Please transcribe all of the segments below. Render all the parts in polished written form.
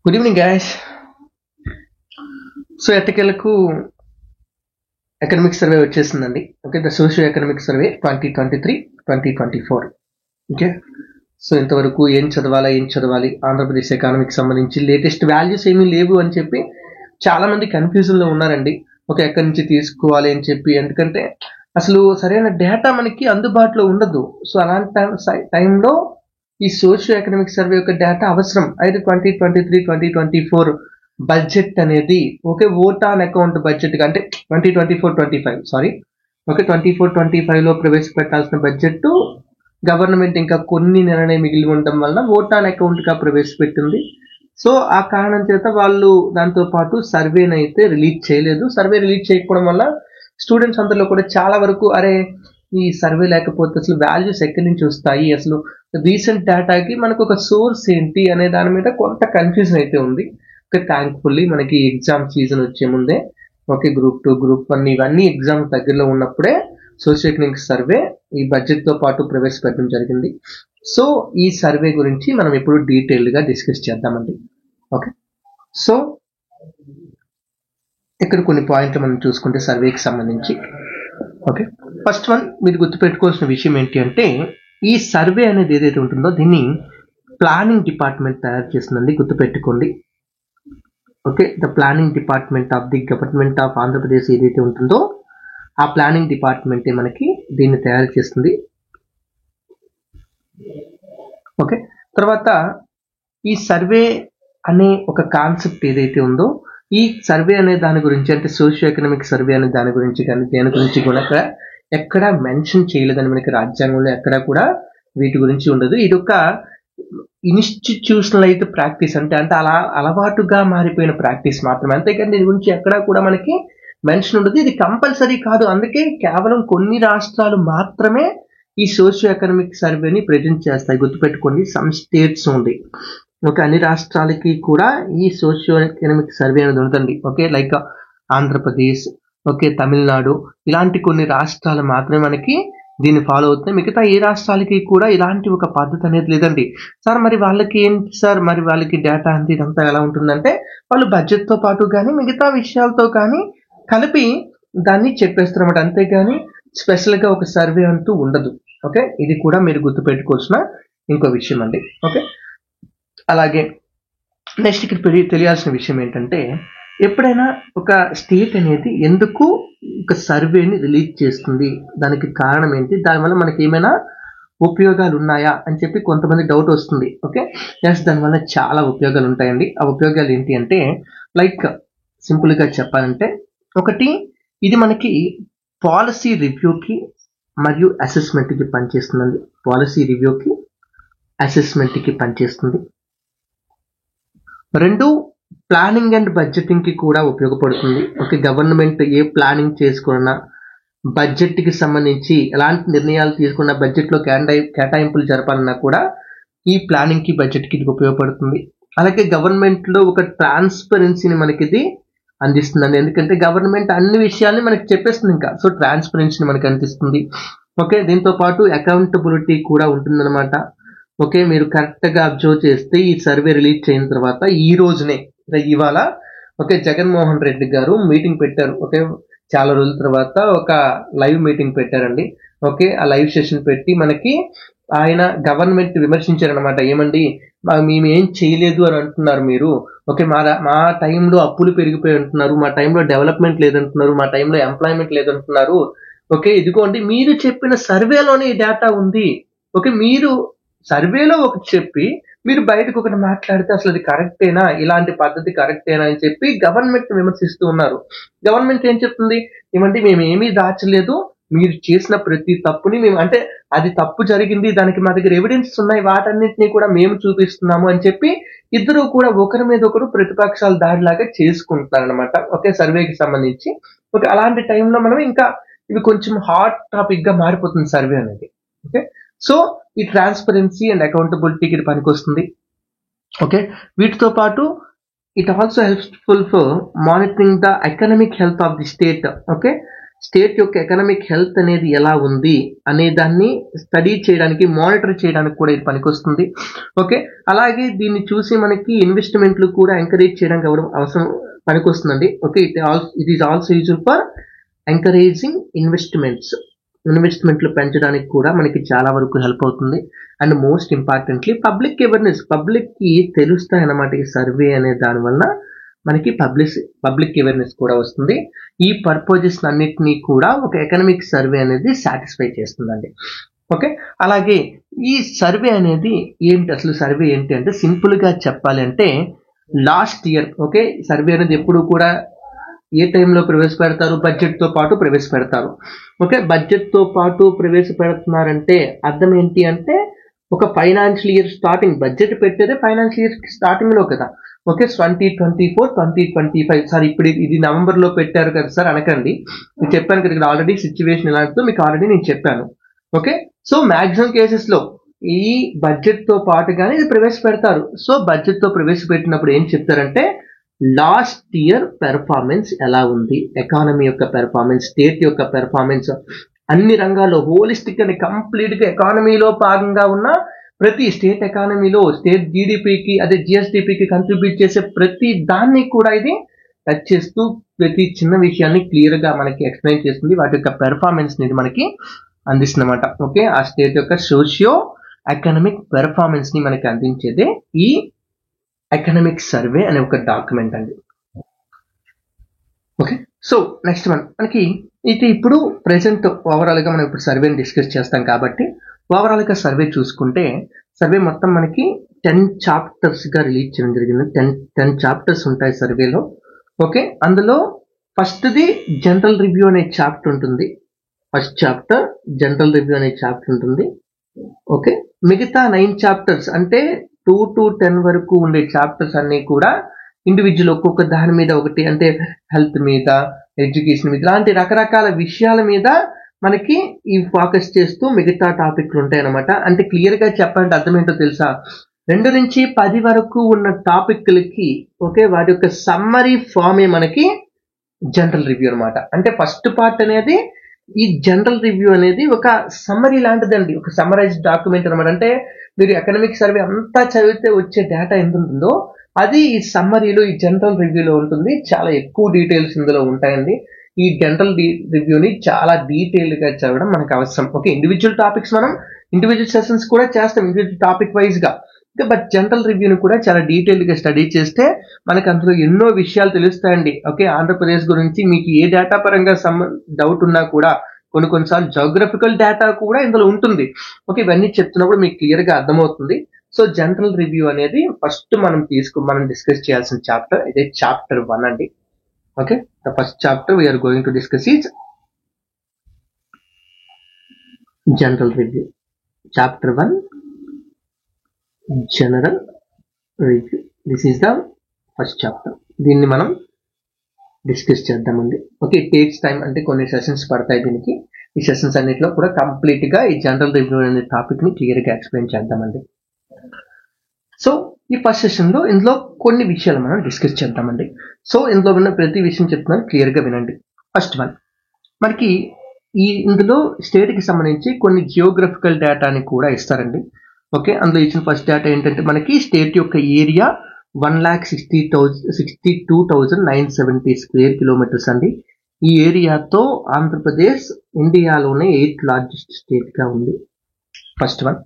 Good evening guys. So ఎట్టకేలకు economic survey వచ్చేసిందండి. Okay, the socio economic survey 2023-2024. Okay, so ఇంతవరకు ఏం చదవాలి ఆంధ్రప్రదేశ్ ఎకానమీకి సంబంధించి లేటెస్ట్ వాల్యూస్ ఏమీ లేవు అని చెప్పి చాలా మంది కన్ఫ్యూజన్ లో ఉన్నారండి. ఓకే, ఎక్కడి నుంచి తీసుకోవాలి అని చెప్పి, ఎందుకంటే అసలు సరైన డేటా మనకి అందుబాటులో ఉండదు. సో అలాంటి టైంలో ఈ సోషియో ఎకనామిక్ సర్వే యొక్క డేటా అవసరం. అయితే 2023-2024 బడ్జెట్ అనేది okay vote on account budget అంటే 2024-25 సారీ ఓకే 24-25 లో ప్రవేశపెట్టాల్సిన బడ్జెట్ గవర్నమెంట్ ఇంకా కొన్ని నెలనే మిగిలి ఉండడం వల్ల ఓట్ ఆన్ అకౌంట్ గా ప్రవేశపెట్టింది. సో ఆ కారణం చేత వాళ్ళు దాంతో పాటు సర్వేని అయితే రిలీజ్ చేయలేదు. సర్వే రిలీజ్ చేయకపోవడం వల్ల స్టూడెంట్స్ అందరిలో కూడా చాలా వరకు అరే ఈ సర్వే లేకపోతే అసలు వాల్యూస్ ఎక్కడి నుంచి వస్తాయి, అసలు రీసెంట్ డేటాకి మనకు ఒక సోర్స్ ఏంటి అనే దాని మీద కొంత కన్ఫ్యూజన్ అయితే ఉంది. ఓకే, థ్యాంక్ఫుల్లీ మనకి ఎగ్జామ్ సీజన్ వచ్చే ముందే ఓకే గ్రూప్ 2, గ్రూప్ 1 ఇవన్నీ ఎగ్జామ్ దగ్గరలో ఉన్నప్పుడే సోషియో ఎకనామిక్ సర్వే ఈ బడ్జెట్ తో పాటు ప్రవేశపెట్టడం జరిగింది. సో ఈ సర్వే గురించి మనం ఇప్పుడు డీటెయిల్డ్ గా డిస్కస్ చేద్దామండి. ఓకే, సో ఇక్కడ కొన్ని పాయింట్లు మనం చూసుకుంటే సర్వేకి సంబంధించి ఓకే, ఫస్ట్ వన్ మీరు గుర్తుపెట్టుకోవాల్సిన విషయం ఏంటి అంటే ఈ సర్వే అనేది ఏదైతే ఉంటుందో దీన్ని ప్లానింగ్ డిపార్ట్మెంట్ తయారు చేస్తుందండి, గుర్తుపెట్టుకోండి. Okay, the planning department of the government of Andhra Pradesh ఏదైతే ఉంటుందో ఆ ప్లానింగ్ డిపార్ట్మెంటే మనకి దీన్ని తయారు చేస్తుంది. ఓకే, తర్వాత ఈ సర్వే అనే ఒక కాన్సెప్ట్ ఏదైతే ఉందో ఈ సర్వే అనే దాని గురించి అంటే సోషియో ఎకనామిక్ సర్వే అనే దాని గురించి కానీ దేని గురించి కూడా ఎక్కడ మెన్షన్ చేయలేదని మనకి రాజ్యాంగంలో ఎక్కడ కూడా వీటి గురించి ఉండదు. ఇది ఒక ఇన్స్టిట్యూషనలైజ్డ్ ప్రాక్టీస్ అంటే అలా అలవాటుగా మారిపోయిన ప్రాక్టీస్ మాత్రమే, అంతేకాని దీని గురించి ఎక్కడా కూడా మనకి మెన్షన్ ఉండదు. ఇది కంపల్సరీ కాదు, అందుకే కేవలం కొన్ని రాష్ట్రాలు మాత్రమే ఈ సోషియో ఎకనామిక్ సర్వేని ప్రెజెంట్ చేస్తాయి. గుర్తుపెట్టుకోండి, సమ్ స్టేట్స్ ఉంది. ఓకే, అన్ని రాష్ట్రాలకి కూడా ఈ సోషియో ఎకనామిక్ సర్వే అనేది ఉంటుందండి. Okay, like Andhra Pradesh, okay Tamil Nadu ఇలాంటి కొన్ని రాష్ట్రాలు మాత్రమే మనకి దీన్ని ఫాలో అవుతున్నాయి. మిగతా ఏ రాష్ట్రాలకి కూడా ఇలాంటి ఒక పద్ధతి అనేది లేదండి. సార్ మరి వాళ్ళకి ఏంటి సార్, మరి వాళ్ళకి డేటా అంతా ఇదంతా ఎలా ఉంటుందంటే వాళ్ళు బడ్జెట్ తో పాటు కానీ మిగతా విషయాలతో కానీ కలిపి దాన్ని చెప్పేస్తారన్నమాట, అంతేగాని స్పెషల్ గా ఒక సర్వే అంటూ ఉండదు. ఓకే, ఇది కూడా మీరు గుర్తుపెట్టుకోవాల్సిన ఇంకో విషయం అండి. ఓకే, అలాగే నెక్స్ట్ ఇక్కడ తెలియాల్సిన విషయం ఏంటంటే ఎప్పుడైనా ఒక స్టేట్ అనేది ఎందుకు ఒక సర్వేని రిలీజ్ చేస్తుంది, దానికి కారణం ఏంటి, దానివల్ల మనకి ఏమైనా ఉపయోగాలు ఉన్నాయా అని చెప్పి కొంతమంది డౌట్ వస్తుంది. ఓకే, ఎస్ దానివల్ల చాలా ఉపయోగాలు ఉంటాయండి. ఆ ఉపయోగాలు ఏంటి అంటే లైక్ సింపుల్ గా చెప్పాలంటే ఒకటి, ఇది మనకి పాలసీ రివ్యూకి మరియు అసెస్మెంట్ కి పనిచేస్తుందండి. పాలసీ రివ్యూకి అసెస్మెంట్ కి పనిచేస్తుంది. 2, ప్లానింగ్ అండ్ బడ్జెటింగ్ కి కూడా ఉపయోగపడుతుంది. ఓకే, గవర్నమెంట్ ఏ ప్లానింగ్ చేసుకున్నా బడ్జెట్ కి సంబంధించి ఎలాంటి నిర్ణయాలు తీసుకున్నా బడ్జెట్ లో కేటాయింపులు జరపాలన్నా కూడా ఈ ప్లానింగ్ కి బడ్జెట్ కి ఇది ఉపయోగపడుతుంది. అలాగే గవర్నమెంట్ లో ఒక ట్రాన్స్పరెన్సీని మనకి ఇది అందిస్తుందండి, ఎందుకంటే గవర్నమెంట్ అన్ని విషయాల్ని మనకి చెప్పేస్తుంది ఇంకా. సో ట్రాన్స్పరెన్సీని మనకి అందిస్తుంది. ఓకే, దీంతో పాటు అకౌంటబిలిటీ కూడా ఉంటుందన్నమాట. ఓకే, మీరు కరెక్ట్ గా అబ్జర్వ్ చేస్తే ఈ సర్వే రిలీజ్ అయిన తర్వాత ఈ రోజునే ఇవాళ ఓకే జగన్మోహన్ రెడ్డి గారు మీటింగ్ పెట్టారు. ఓకే, చాలా రోజుల తర్వాత ఒక లైవ్ మీటింగ్ పెట్టారండి. ఓకే, ఆ లైవ్ సెషన్ పెట్టి మనకి ఆయన గవర్నమెంట్ విమర్శించారనమాట. ఏమండి మేము ఏం చేయలేదు అని అంటున్నారు మీరు. ఓకే, మా టైంలో అప్పులు పెరిగిపోయి అంటున్నారు, మా టైంలో డెవలప్మెంట్ లేదంటున్నారు, మా టైంలో ఎంప్లాయ్మెంట్ లేదంటున్నారు. ఓకే, ఇదిగోండి మీరు చెప్పిన సర్వేలోనే ఈ డేటా ఉంది. ఓకే, మీరు సర్వేలో ఒకటి చెప్పి మీరు బయటకు ఒకటి మాట్లాడితే అసలు అది కరెక్టేనా, ఇలాంటి పద్ధతి కరెక్టేనా అని చెప్పి గవర్నమెంట్ విమర్శిస్తూ ఉన్నారు. గవర్నమెంట్ ఏం చెప్తుంది, ఏమంటే మేము ఏమీ దాచలేదు, మీరు చేసిన ప్రతి తప్పుని మేము అంటే అది తప్పు జరిగింది, దానికి మా దగ్గర ఎవిడెన్స్ ఉన్నాయి, వాటన్నిటిని కూడా మేము చూపిస్తున్నాము అని చెప్పి ఇద్దరు కూడా ఒకరి మీద ఒకరు ప్రతిపక్షాల దాడిలాగా చేసుకుంటున్నారు అనమాట. ఓకే, సర్వేకి సంబంధించి. ఓకే, అలాంటి టైంలో మనం ఇంకా ఇవి కొంచెం హాట్ టాపిక్ గా మారిపోతుంది సర్వే అనేది. ఓకే, సో ఈ ట్రాన్స్పరెన్సీ అండ్ అకౌంటబిలిటీకి ఇది పనికొస్తుంది. ఓకే, వీటితో పాటు it also helpful for monitoring the economic health of the state. Okay, state యొక్క ఎకనామిక్ హెల్త్ అనేది ఎలా ఉంది అనే దాన్ని స్టడీ చేయడానికి, మానిటర్ చేయడానికి కూడా ఇది పనికొస్తుంది. ఓకే, అలాగే దీన్ని చూసి మనకి ఇన్వెస్ట్మెంట్లు కూడా ఎంకరేజ్ చేయడానికి అవసరం పనికొస్తుందండి. Okay, it is also useful for encouraging ఇన్వెస్ట్మెంట్లు పెంచడానికి కూడా మనకి చాలా వరకు హెల్ప్ అవుతుంది. And most importantly public awareness, public కి తెలుస్తాయి అన్నమాట ఈ సర్వే అనే దాని వల్ల మనకి పబ్లిక్ అవేర్నెస్ కూడా వస్తుంది. ఈ పర్పజెస్ అన్నిటినీ కూడా ఒక ఎకనామిక్ సర్వే అనేది సాటిస్ఫై చేస్తుందండి. ఓకే, అలాగే ఈ సర్వే అనేది ఏంటి, అసలు సర్వే ఏంటి అంటే సింపుల్ గా చెప్పాలి అంటే లాస్ట్ ఇయర్, ఓకే, సర్వే అనేది ఎప్పుడు కూడా ఏ టైంలో ప్రవేశపెడతారు, బడ్జెట్ తో పాటు ప్రవేశపెడతారు. ఓకే, బడ్జెట్ తో పాటు ప్రవేశపెడుతున్నారంటే అర్థం ఏంటి అంటే ఒక ఫైనాన్షియల్ ఇయర్ స్టార్టింగ్, బడ్జెట్ పెట్టేదే ఫైనాన్షియల్ ఇయర్ స్టార్టింగ్ లో కదా. ఓకే, 2024-2025 సార్, ఇప్పుడు ఇది నవంబర్ లో పెట్టారు కదా సార్ అనకండి. నేను చెప్పాను కదా ఆల్రెడీ సిచ్యువేషన్ ఎలాంటిదో మీకు ఆల్రెడీ నేను చెప్పాను. ఓకే, సో మాక్సిమం కేసెస్ లో ఈ బడ్జెట్ తో పాటుగానే ఇది ప్రవేశపెడతారు. సో బడ్జెట్ తో ప్రవేశపెట్టినప్పుడు ఏం చెప్తారంటే లాస్ట్ ఇయర్ పెర్ఫార్మెన్స్ ఎలా ఉంది, ఎకానమీ యొక్క పెర్ఫార్మెన్స్, స్టేట్ యొక్క పెర్ఫార్మెన్స్, అన్ని రంగాల్లో హోలిస్టిక్ అని కంప్లీట్ గా ఎకానమీలో భాగంగా ఉన్న ప్రతి స్టేట్ ఎకానమీలో స్టేట్ జీడిపికి, అదే జిఎస్డిపికి కంట్రిబ్యూట్ చేసే ప్రతి దాన్ని కూడా ఇది టచ్ చేస్తూ ప్రతి చిన్న విషయాన్ని క్లియర్ గా మనకి ఎక్స్ప్లెయిన్ చేస్తుంది. వాటి యొక్క పెర్ఫార్మెన్స్ ని మనకి అందిస్తుందన్నమాట. ఓకే, ఆ స్టేట్ యొక్క సోషియో ఎకనామిక్ పెర్ఫార్మెన్స్ ని మనకి అందించేదే ఈ ఎకనామిక్ సర్వే అనే ఒక డాక్యుమెంట్ అండి. ఓకే, సో నెక్స్ట్ వన్ మనకి ఇది ఇప్పుడు ప్రెసెంట్ ఓవరాల్ గా మనం ఇప్పుడు సర్వేని డిస్కస్ చేస్తాం కాబట్టి ఓవరాల్ గా సర్వే చూసుకుంటే సర్వే మొత్తం మనకి 10 చాప్టర్స్ గా రిలీజ్ చేయడం జరిగింది. 10 చాప్టర్స్ ఉంటాయి సర్వేలో. ఓకే, అందులో ఫస్ట్ ది జనరల్ రివ్యూ అనే చాప్టర్ ఉంటుంది. ఫస్ట్ చాప్టర్ జనరల్ రివ్యూ అనే చాప్టర్ ఉంటుంది. ఓకే, మిగతా 9 చాప్టర్స్ అంటే 2 to 10 వరకు ఉండే చాప్టర్స్ అన్ని కూడా ఇండివిజువల్ ఒక్కొక్క దాని మీద ఒకటి, అంటే హెల్త్ మీద, ఎడ్యుకేషన్ మీద, ఇలాంటి రకరకాల విషయాల మీద మనకి ఈ ఫోకస్ చేస్తూ మిగతా టాపిక్లు ఉంటాయి అన్నమాట. అంటే క్లియర్ గా చెప్పాలంటే అర్థం ఏంటో తెలుసా, 2 నుంచి 10 వరకు ఉన్న టాపిక్లకి ఓకే వాటి యొక్క సమ్మరీ ఫామే మనకి జనరల్ రివ్యూ అనమాట. అంటే ఫస్ట్ పార్ట్ అనేది ఈ జనరల్ రివ్యూ అనేది ఒక సమ్మరీ లాంటిదండి, ఒక సమ్మరైజ్డ్ డాక్యుమెంట్ అనమాట. అంటే మీరు ఎకనామిక్ సర్వే అంతా చదివితే వచ్చే డేటా ఎంత ఉంటుందో అది ఈ సమ్మరీలో, ఈ జనరల్ రివ్యూలో ఉంటుంది. చాలా ఎక్కువ డీటెయిల్స్ ఇందులో ఉంటాయండి. ఈ జనరల్ రివ్యూని చాలా డీటెయిల్డ్ గా చదవడం మనకు అవసరం. ఓకే, ఇండివిజువల్ టాపిక్స్ మనం ఇండివిజువల్ సెషన్స్ కూడా చేస్తాం ఇండివిజువల్ టాపిక్ వైజ్ గా. బట్ జనరల్ రివ్యూని కూడా చాలా డీటెయిల్డ్ గా స్టడీ చేస్తే మనకు అందులో ఎన్నో విషయాలు తెలుస్తాయండి. ఓకే, ఆంధ్రప్రదేశ్ గురించి మీకు ఏ డేటా పరంగా డౌట్ ఉన్నా కూడా కొన్నిసార్లు జోగ్రఫికల్ డేటా కూడా ఇందులో ఉంటుంది. ఓకే, ఇవన్నీ చెప్తున్నప్పుడు మీకు క్లియర్ గా అర్థమవుతుంది. సో జనరల్ రివ్యూ అనేది ఫస్ట్ మనం డిస్కస్ చేయాల్సిన చాప్టర్ ఇదే చాప్టర్ 1 అండి. Okay, the first chapter we are going to discuss is general review. Chapter 1 general review, this is the first chapter. దీన్ని మనం డిస్కస్ చేద్దామండి. ఓకే, ఇట్ టేక్స్ టైం, అంటే కొన్ని సెషన్స్ పడతాయి దీనికి. ఈ సెషన్స్ అన్నిటిలో కూడా కంప్లీట్ గా ఈ జనరల్ రివ్యూ అనే టాపిక్ ని క్లియర్ గా ఎక్స్ప్లెయిన్ చేద్దామండి. సో ఈ ఫస్ట్ సెషన్ లో ఇందులో కొన్ని విషయాలు మనం డిస్కస్ చేద్దామండి. సో ఇందులో ఉన్న ప్రతి విషయం చెప్తున్నాను, క్లియర్ గా వినండి. ఫస్ట్ వన్ మనకి ఇందులో స్టేట్ కి సంబంధించి కొన్ని జియోగ్రఫికల్ డేటాని కూడా ఇస్తారండి. ఓకే, అందులో ఇచ్చిన ఫస్ట్ డేటా ఏంటంటే మనకి స్టేట్ యొక్క ఏరియా 1,62,970 స్క్వేర్ కిలోమీటర్స్ అండి. ఈ ఏరియాతో ఆంధ్రప్రదేశ్ ఇండియాలోనే 8th లార్జెస్ట్ స్టేట్ గా ఉంది. First one.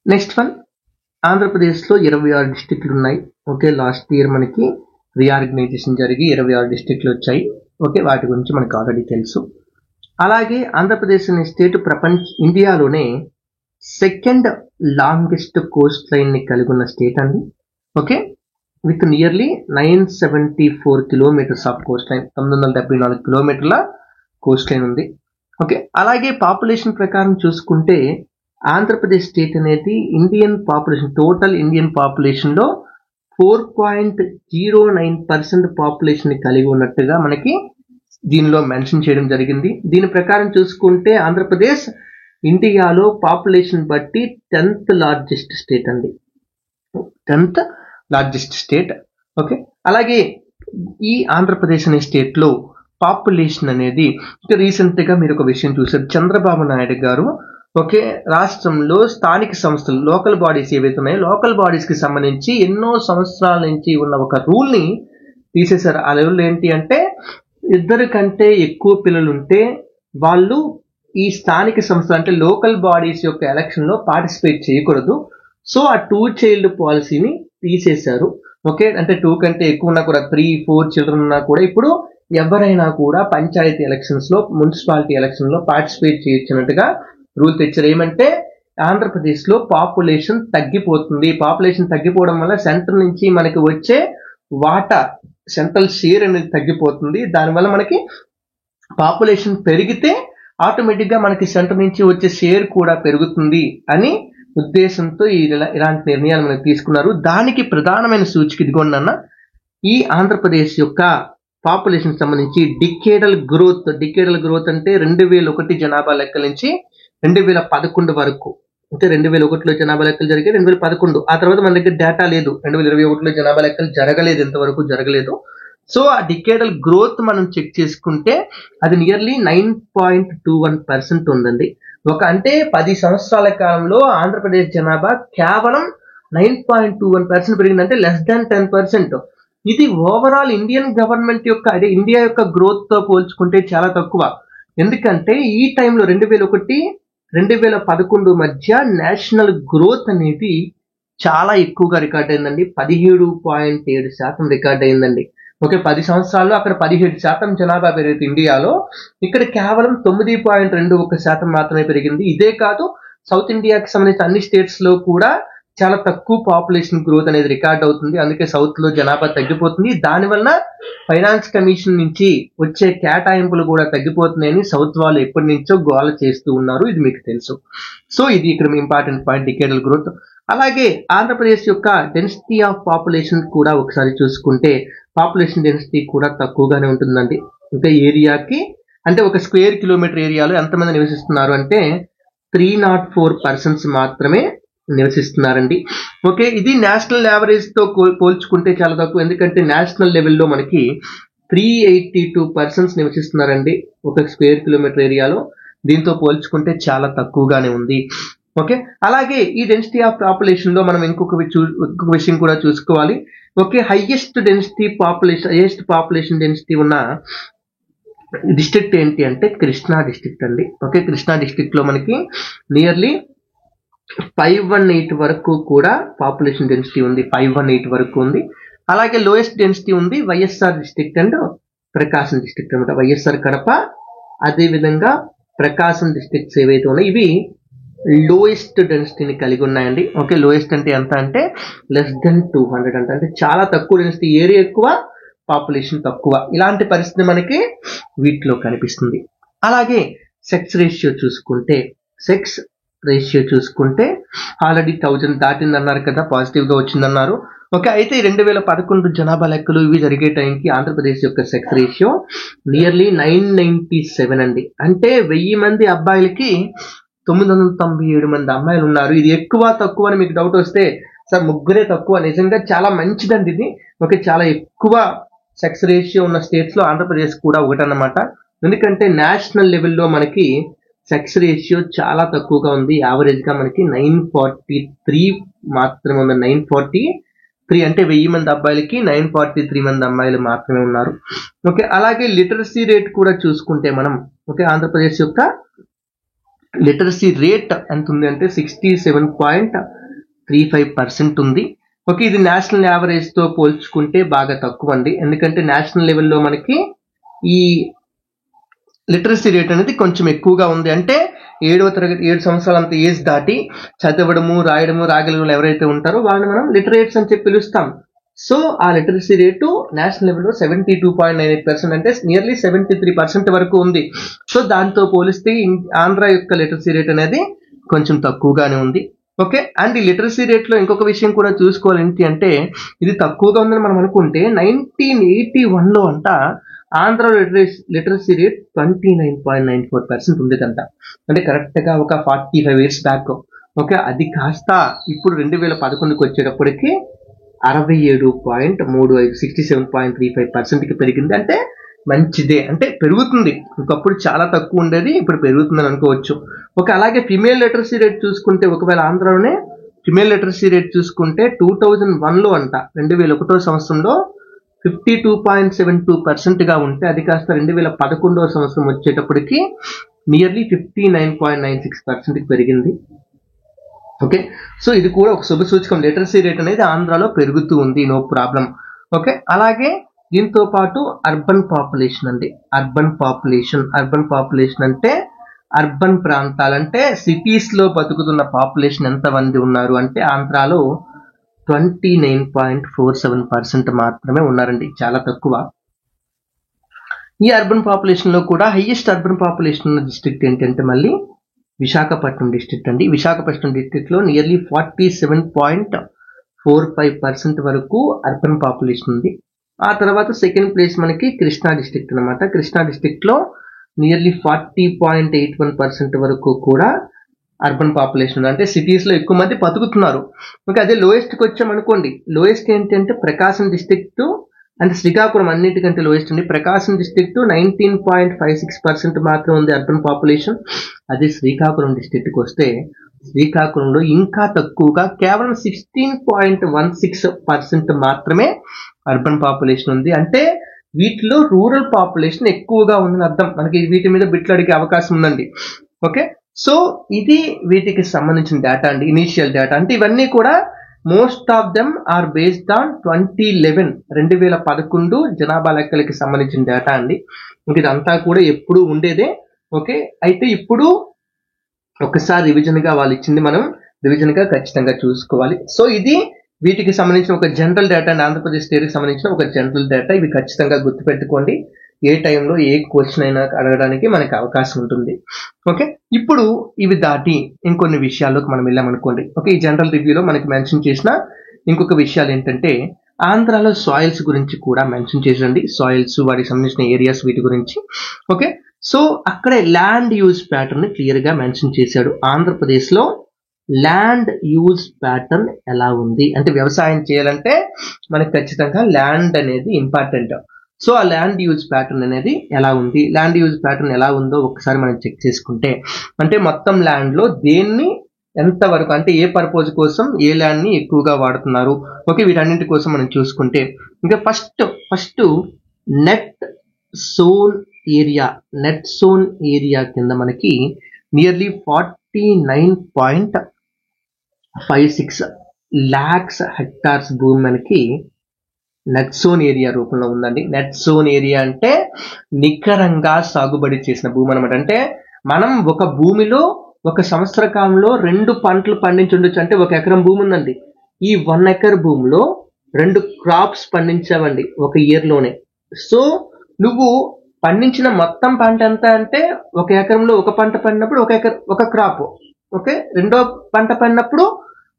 Next one, Andhra Pradesh లో 26 డిస్ట్రిక్ట్లు ఉన్నాయి. ఓకే, లాస్ట్ ఇయర్ మనకి రీఆర్గనైజేషన్ జరిగి 26 డిస్ట్రిక్ట్లు వచ్చాయి. ఓకే, వాటి గురించి మనకు ఆల్రెడీ తెలుసు. అలాగే ఆంధ్రప్రదేశ్ అనే స్టేట్ ఇండియాలోనే సెకండ్ లాంగెస్ట్ కోస్ట్ లైన్ ని కలిగి ఉన్న స్టేట్ అండి. Okay, with nearly 974 kilometres of Coast line, 974 కిలోమీటర్ల కోస్ట్ లైన్ ఉంది. ఓకే, అలాగే పాపులేషన్ ప్రకారం చూసుకుంటే ఆంధ్రప్రదేశ్ స్టేట్ అనేది Indian population, total Indian population లో 4.09% పాపులేషన్ ని కలిగి ఉన్నట్టుగా మనకి దీనిలో మెన్షన్ చేయడం జరిగింది. దీని ప్రకారం చూసుకుంటే ఆంధ్రప్రదేశ్ ఇండియాలో పాపులేషన్ బట్టి 10th లార్జెస్ట్ స్టేట్ అండి, 10th లార్జెస్ట్ స్టేట్. ఓకే, అలాగే ఈ ఆంధ్రప్రదేశ్ అనే స్టేట్ లో పాపులేషన్ అనేది రీసెంట్ గా మీరు ఒక విషయం చూసారు, చంద్రబాబు నాయుడు గారు రాష్ట్రంలో స్థానిక సంస్థలు లోకల్ బాడీస్ ఏవైతే ఉన్నాయో లోకల్ బాడీస్ కి సంబంధించి ఎన్నో సంవత్సరాల నుంచి ఉన్న ఒక రూల్ ని తీసేశారు. ఆ రూల్ ఏంటి అంటే 2 కంటే ఎక్కువ పిల్లలు ఉంటే వాళ్ళు ఈ స్థానిక సంస్థలు అంటే లోకల్ బాడీస్ యొక్క ఎలక్షన్ లో పార్టిసిపేట్ చేయకూడదు. సో ఆ 2 చైల్డ్ పాలసీని తీసేశారు. అంటే 2 కంటే ఎక్కువ ఉన్నా కూడా 3-4 చిల్డ్రన్ ఉన్నా కూడా ఇప్పుడు ఎవరైనా కూడా పంచాయతీ ఎలక్షన్స్ లో మున్సిపాలిటీ ఎలక్షన్ లో పార్టిసిపేట్ చేయొచ్చినట్టుగా రూల్ తెచ్చారు. ఏమంటే ఆంధ్రప్రదేశ్ లో పాపులేషన్ తగ్గిపోతుంది. పాపులేషన్ తగ్గిపోవడం వల్ల సెంటర్ నుంచి మనకి వచ్చే వాటా సెంట్రల్ షేర్ అనేది తగ్గిపోతుంది. దానివల్ల మనకి పాపులేషన్ పెరిగితే ఆటోమేటిక్ గా మనకి సెంటర్ నుంచి వచ్చే షేర్ కూడా పెరుగుతుంది అని ఉద్దేశంతో ఇలాంటి నిర్ణయాలు మనకి తీసుకున్నారు. దానికి ప్రధానమైన సూచిక ఇదిగోండి, ఈ ఆంధ్రప్రదేశ్ యొక్క పాపులేషన్ సంబంధించి డికేడల్ గ్రోత్ అంటే 2001 జనాభా లెక్కల నుంచి 2011 వరకు. అంటే 2001లో జనాభా లెక్కలు జరిగాయి, 2011. ఆ తర్వాత మన దగ్గర డేటా లేదు, 2021లో జనాభా లెక్కలు జరగలేదు, ఎంతవరకు జరగలేదు. సో ఆ డికేడల్ గ్రోత్ మనం చెక్ చేసుకుంటే అది నియర్లీ 9.21% ఉందండి. అంటే 10 సంవత్సరాల కాలంలో ఆంధ్రప్రదేశ్ జనాభా కేవలం 9.21% పెరిగింది, అంటే లెస్ దాన్ 10%. ఇది ఓవరాల్ ఇండియన్ గవర్నమెంట్ యొక్క ఇండియా యొక్క గ్రోత్ తో పోల్చుకుంటే చాలా తక్కువ. ఎందుకంటే ఈ టైంలో 2001-2011 మధ్య నేషనల్ గ్రోత్ అనేది చాలా ఎక్కువగా రికార్డ్ అయిందండి. 17.7% రికార్డ్ అయిందండి. 10 సంవత్సరాల్లో అక్కడ 17% జనాభా పెరిగింది ఇండియాలో, ఇక్కడ కేవలం 9.21% మాత్రమే పెరిగింది. ఇదే కాదు, సౌత్ ఇండియాకి సంబంధించిన అన్ని స్టేట్స్ లో కూడా చాలా తక్కువ పాపులేషన్ గ్రోత్ అనేది రికార్డ్ అవుతుంది. అందుకే సౌత్ లో జనాభా తగ్గిపోతుంది. దానివల్ల ఫైనాన్స్ కమిషన్ నుంచి వచ్చే కేటాయింపులు కూడా తగ్గిపోతున్నాయని సౌత్ వాళ్ళు ఎప్పటి నుంచో గోల చేస్తూ ఉన్నారు, ఇది మీకు తెలుసు. సో ఇది ఇక్కడ ఇంపార్టెంట్ పాయింట్, డికేడల్ గ్రోత్. అలాగే ఆంధ్రప్రదేశ్ యొక్క డెన్సిటీ ఆఫ్ పాపులేషన్ కూడా ఒకసారి చూసుకుంటే పాపులేషన్ డెన్సిటీ కూడా తక్కువగానే ఉంటుందండి. అంటే ఏరియాకి, అంటే ఒక స్క్వేర్ కిలోమీటర్ ఏరియాలో ఎంతమంది నివసిస్తున్నారు అంటే 304 పర్సన్స్ మాత్రమే నివసిస్తున్నారండి. ఇది నేషనల్ యావరేజ్ తో పోల్చుకుంటే చాలా తక్కువ. ఎందుకంటే నేషనల్ లెవెల్లో మనకి 382 పర్సన్స్ నివసిస్తున్నారండి ఒక స్క్వేర్ కిలోమీటర్ ఏరియాలో. దీంతో పోల్చుకుంటే చాలా తక్కువగానే ఉంది. అలాగే ఈ డెన్సిటీ ఆఫ్ పాపులేషన్ లో మనం ఇంకొక విషయం కూడా చూసుకోవాలి. హైయెస్ట్ పాపులేషన్ డెన్సిటీ ఉన్న డిస్ట్రిక్ట్ ఏంటి అంటే కృష్ణా డిస్ట్రిక్ట్ అండి. కృష్ణా డిస్ట్రిక్ట్ లో మనకి నియర్లీ 518 వరకు కూడా పాపులేషన్ డెన్సిటీ ఉంది, 518 వరకు ఉంది. అలాగే లోయెస్ట్ డెన్సిటీ ఉంది YSR district and Prakasam district అనమాట. వైఎస్ఆర్ కడప, అదే విధంగా ప్రకాశం డిస్ట్రిక్ట్స్ ఏవైతే ఉన్నాయి ఇవి లోయెస్ట్ డెన్సిటీని కలిగి ఉన్నాయండి. లోయెస్ట్ అంటే ఎంత అంటే లెస్ దెన్ 200 అంటే చాలా తక్కువ డెన్సిటీ, ఏరియా ఎక్కువ, పాపులేషన్ తక్కువ. ఇలాంటి పరిస్థితి మనకి వీటిలో కనిపిస్తుంది. అలాగే సెక్స్ రేషియో చూసుకుంటే ఆల్రెడీ 1000 దాటిందన్నారు కదా, పాజిటివ్ గా వచ్చిందన్నారు. అయితే 2011 జనాభా లెక్కలు ఇవి జరిగే టైంకి ఆంధ్రప్రదేశ్ యొక్క సెక్స్ రేషియో నియర్లీ 997 అండి. అంటే 1000 మంది అబ్బాయిలకి 997 మంది అమ్మాయిలు ఉన్నారు. ఇది ఎక్కువ తక్కువ అని మీకు డౌట్ వస్తే సార్ ముగ్గురే తక్కువ, నిజంగా చాలా మంచిదండి ఇది. చాలా ఎక్కువ సెక్స్ రేషియో ఉన్న స్టేట్స్ లో ఆంధ్రప్రదేశ్ కూడా ఒకటన్నమాట. ఎందుకంటే నేషనల్ లెవెల్లో మనకి సెక్స్ రేషియో చాలా తక్కువగా ఉంది. యావరేజ్ గా మనకి 943 మాత్రమే ఉంది. 943 అంటే 1000 మంది అబ్బాయిలకి 943 మంది అమ్మాయిలు మాత్రమే ఉన్నారు. అలాగే లిటరసీ రేట్ కూడా చూసుకుంటే మనం ఆంధ్రప్రదేశ్ యొక్క లిటరసీ రేట్ ఎంత ఉంది అంటే 67.35% ఉంది. ఇది నేషనల్ యావరేజ్ తో పోల్చుకుంటే బాగా తక్కువ అండి. ఎందుకంటే నేషనల్ లెవెల్లో మనకి ఈ లిటరసీ రేట్ అనేది కొంచెం ఎక్కువగా ఉంది. అంటే 7 సంవత్సరాలంత ఏజ్ దాటి చదవడము, రాయడము, రాగలిగిన ఎవరైతే ఉంటారో వాళ్ళని మనం లిటరేట్స్ అని చెప్పి పిలుస్తాం. సో ఆ లిటరసీ రేటు నేషనల్ లెవెల్లో 72.98% అంటే నియర్లీ 73% వరకు ఉంది. సో దాంతో పోలిస్తే ఆంధ్ర యొక్క లిటరసీ రేట్ అనేది కొంచెం తక్కువగానే ఉంది. అండ్ ఈ లిటరసీ రేట్ లో ఇంకొక విషయం కూడా చూసుకోవాలి ఏంటి అంటే ఇది తక్కువగా ఉందని మనం అనుకుంటే 1981లో అంట ఆంధ్ర లిటరసీ రేట్ 29.94% ఉండేదంట. అంటే కరెక్ట్ గా ఒక 45 years బ్యాక్. అది కాస్త ఇప్పుడు 2011కి వచ్చేటప్పటికి 67.35 67.35% కి పెరిగింది. అంటే మంచిదే, అంటే పెరుగుతుంది. ఒకప్పుడు చాలా తక్కువ ఉండేది, ఇప్పుడు పెరుగుతుందని అనుకోవచ్చు. ఓకే, అలాగే ఫిమేల్ లిటరసీ రేట్ చూసుకుంటే ఒకవేళ ఆంధ్రాలోనే ఫిమేల్ లిటరసీ రేట్ చూసుకుంటే 2001లో అంట 2001వ సంవత్సరంలో 52.72% ఉంటే అది కాస్త 2011వ సంవత్సరం వచ్చేటప్పటికి నియర్లీ 59.96% పెరిగింది. ఓకే, సో ఇది కూడా ఒక శుభ సూచకం. లిటరసీ రేట్ అనేది ఆంధ్రాలో పెరుగుతూ ఉంది, నో ప్రాబ్లం. ఓకే, అలాగే దీంతో పాటు అర్బన్ పాపులేషన్ అండి. అర్బన్ పాపులేషన్ అంటే అర్బన్ ప్రాంతాలంటే సిటీస్ లో బతుకుతున్న పాపులేషన్ ఎంత మంది ఉన్నారు అంటే ఆంధ్రాలో 29.47% మాత్రమే ఉన్నారండి, చాలా తక్కువ. ఈ అర్బన్ పాపులేషన్ లో కూడా హైయెస్ట్ అర్బన్ పాపులేషన్ ఉన్న డిస్ట్రిక్ట్ ఏంటంటే మళ్ళీ విశాఖపట్నం డిస్ట్రిక్ట్ అండి. విశాఖపట్నం డిస్ట్రిక్ట్ లో నియర్లీ 47.45% వరకు అర్బన్ పాపులేషన్ ఉంది. ఆ తర్వాత సెకండ్ ప్లేస్ మనకి కృష్ణా డిస్ట్రిక్ట్ అనమాట. కృష్ణా డిస్ట్రిక్ట్ లో నియర్లీ 40.81% వరకు కూడా అర్బన్ పాపులేషన్ ఉంది, అంటే సిటీస్ లో ఎక్కువ మంది బతుకుతున్నారు. ఓకే, అదే లోయెస్ట్ కి వచ్చామనుకోండి, లోయెస్ట్ ఏంటంటే ప్రకాశం డిస్ట్రిక్ట్ అంటే శ్రీకాకుళం అన్నిటికంటే లోయెస్ట్ ఉంది. ప్రకాశం డిస్ట్రిక్ట్ 19.56% మాత్రం ఉంది అర్బన్ పాపులేషన్. అదే శ్రీకాకుళం డిస్ట్రిక్ట్కి వస్తే శ్రీకాకుళంలో ఇంకా తక్కువగా కేవలం 16.16% మాత్రమే అర్బన్ పాపులేషన్ ఉంది. అంటే వీటిలో రూరల్ పాపులేషన్ ఎక్కువగా ఉందని అర్థం. మనకి వీటి మీద బిట్లు అడిగే అవకాశం ఉందండి. ఓకే, సో ఇది వీటికి సంబంధించిన డేటా అండి, ఇనీషియల్ డేటా. అంటే ఇవన్నీ కూడా most of them are based on 2011 జనాభా లెక్కలకి సంబంధించిన డేటా అండి. ఇంక ఇదంతా కూడా ఎప్పుడు ఉండేదే. ఓకే, అయితే ఇప్పుడు ఒకసారి రివిజన్ గా వాళ్ళు ఇచ్చింది మనం రివిజన్ గా ఖచ్చితంగా చూసుకోవాలి. సో ఇది వీటికి సంబంధించిన ఒక జనరల్ డేటా అండి, ఆంధ్రప్రదేశ్ స్టేట్ కి సంబంధించిన ఒక జనరల్ డేటా. ఇవి ఖచ్చితంగా గుర్తుపెట్టుకోండి, ఏ టైంలో ఏ క్వశ్చన్ అయినా అడగడానికి మనకి అవకాశం ఉంటుంది. ఓకే, ఇప్పుడు ఇవి దాటి ఇంకొన్ని విషయాల్లోకి మనం వెళ్ళామనుకోండి. ఓకే, ఈ జనరల్ రివ్యూలో మనకి మెన్షన్ చేసిన ఇంకొక విషయాలు ఏంటంటే ఆంధ్రాలో సాయిల్స్ గురించి కూడా మెన్షన్ చేసండి. సాయిల్స్, వాటికి సంబంధించిన ఏరియాస్, వీటి గురించి. ఓకే, సో అక్కడే ల్యాండ్ యూజ్ ప్యాటర్న్ క్లియర్ గా మెన్షన్ చేశాడు. ఆంధ్రప్రదేశ్ లో ల్యాండ్ యూజ్ ప్యాటర్న్ ఎలా ఉంది అంటే వ్యవసాయం చేయాలంటే మనకి ఖచ్చితంగా ల్యాండ్ అనేది ఇంపార్టెంట్. సో ఆ ల్యాండ్ యూజ్ ప్యాటర్న్ అనేది ఎలా ఉంది, ల్యాండ్ యూజ్ ప్యాటర్న్ ఎలా ఉందో ఒకసారి మనం చెక్ చేసుకుంటే అంటే మొత్తం ల్యాండ్ లో దేన్ని ఎంత వరకు అంటే ఏ పర్పస్ కోసం ఏ ల్యాండ్ ని ఎక్కువగా వాడుతున్నారు. ఓకే, వీటన్నింటి కోసం మనం చూసుకుంటే ఇంకా ఫస్ట్ నెట్ సోన్ ఏరియా కింద మనకి నియర్లీ 49.56 lakhs హెక్టార్స్ భూమి మనకి నెట్ జోన్ ఏరియా రూపంలో ఉందండి. నెట్ జోన్ ఏరియా అంటే నికరంగా సాగుబడి చేసిన భూమి అనమాట. అంటే మనం ఒక భూమిలో ఒక సంవత్సర కాలంలో 2 పంటలు పండించుండొచ్చు. అంటే 1 ఎకరం భూమి ఉందండి, ఈ 1 ఎకర్ భూమిలో 2 క్రాప్స్ పండించావండి ఒక ఇయర్ లోనే. సో నువ్వు పండించిన మొత్తం పంట ఎంత అంటే 1 ఎకరంలో 1 పంట పండినప్పుడు 1 క్రాప్. ఓకే, రెండో పంట పండినప్పుడు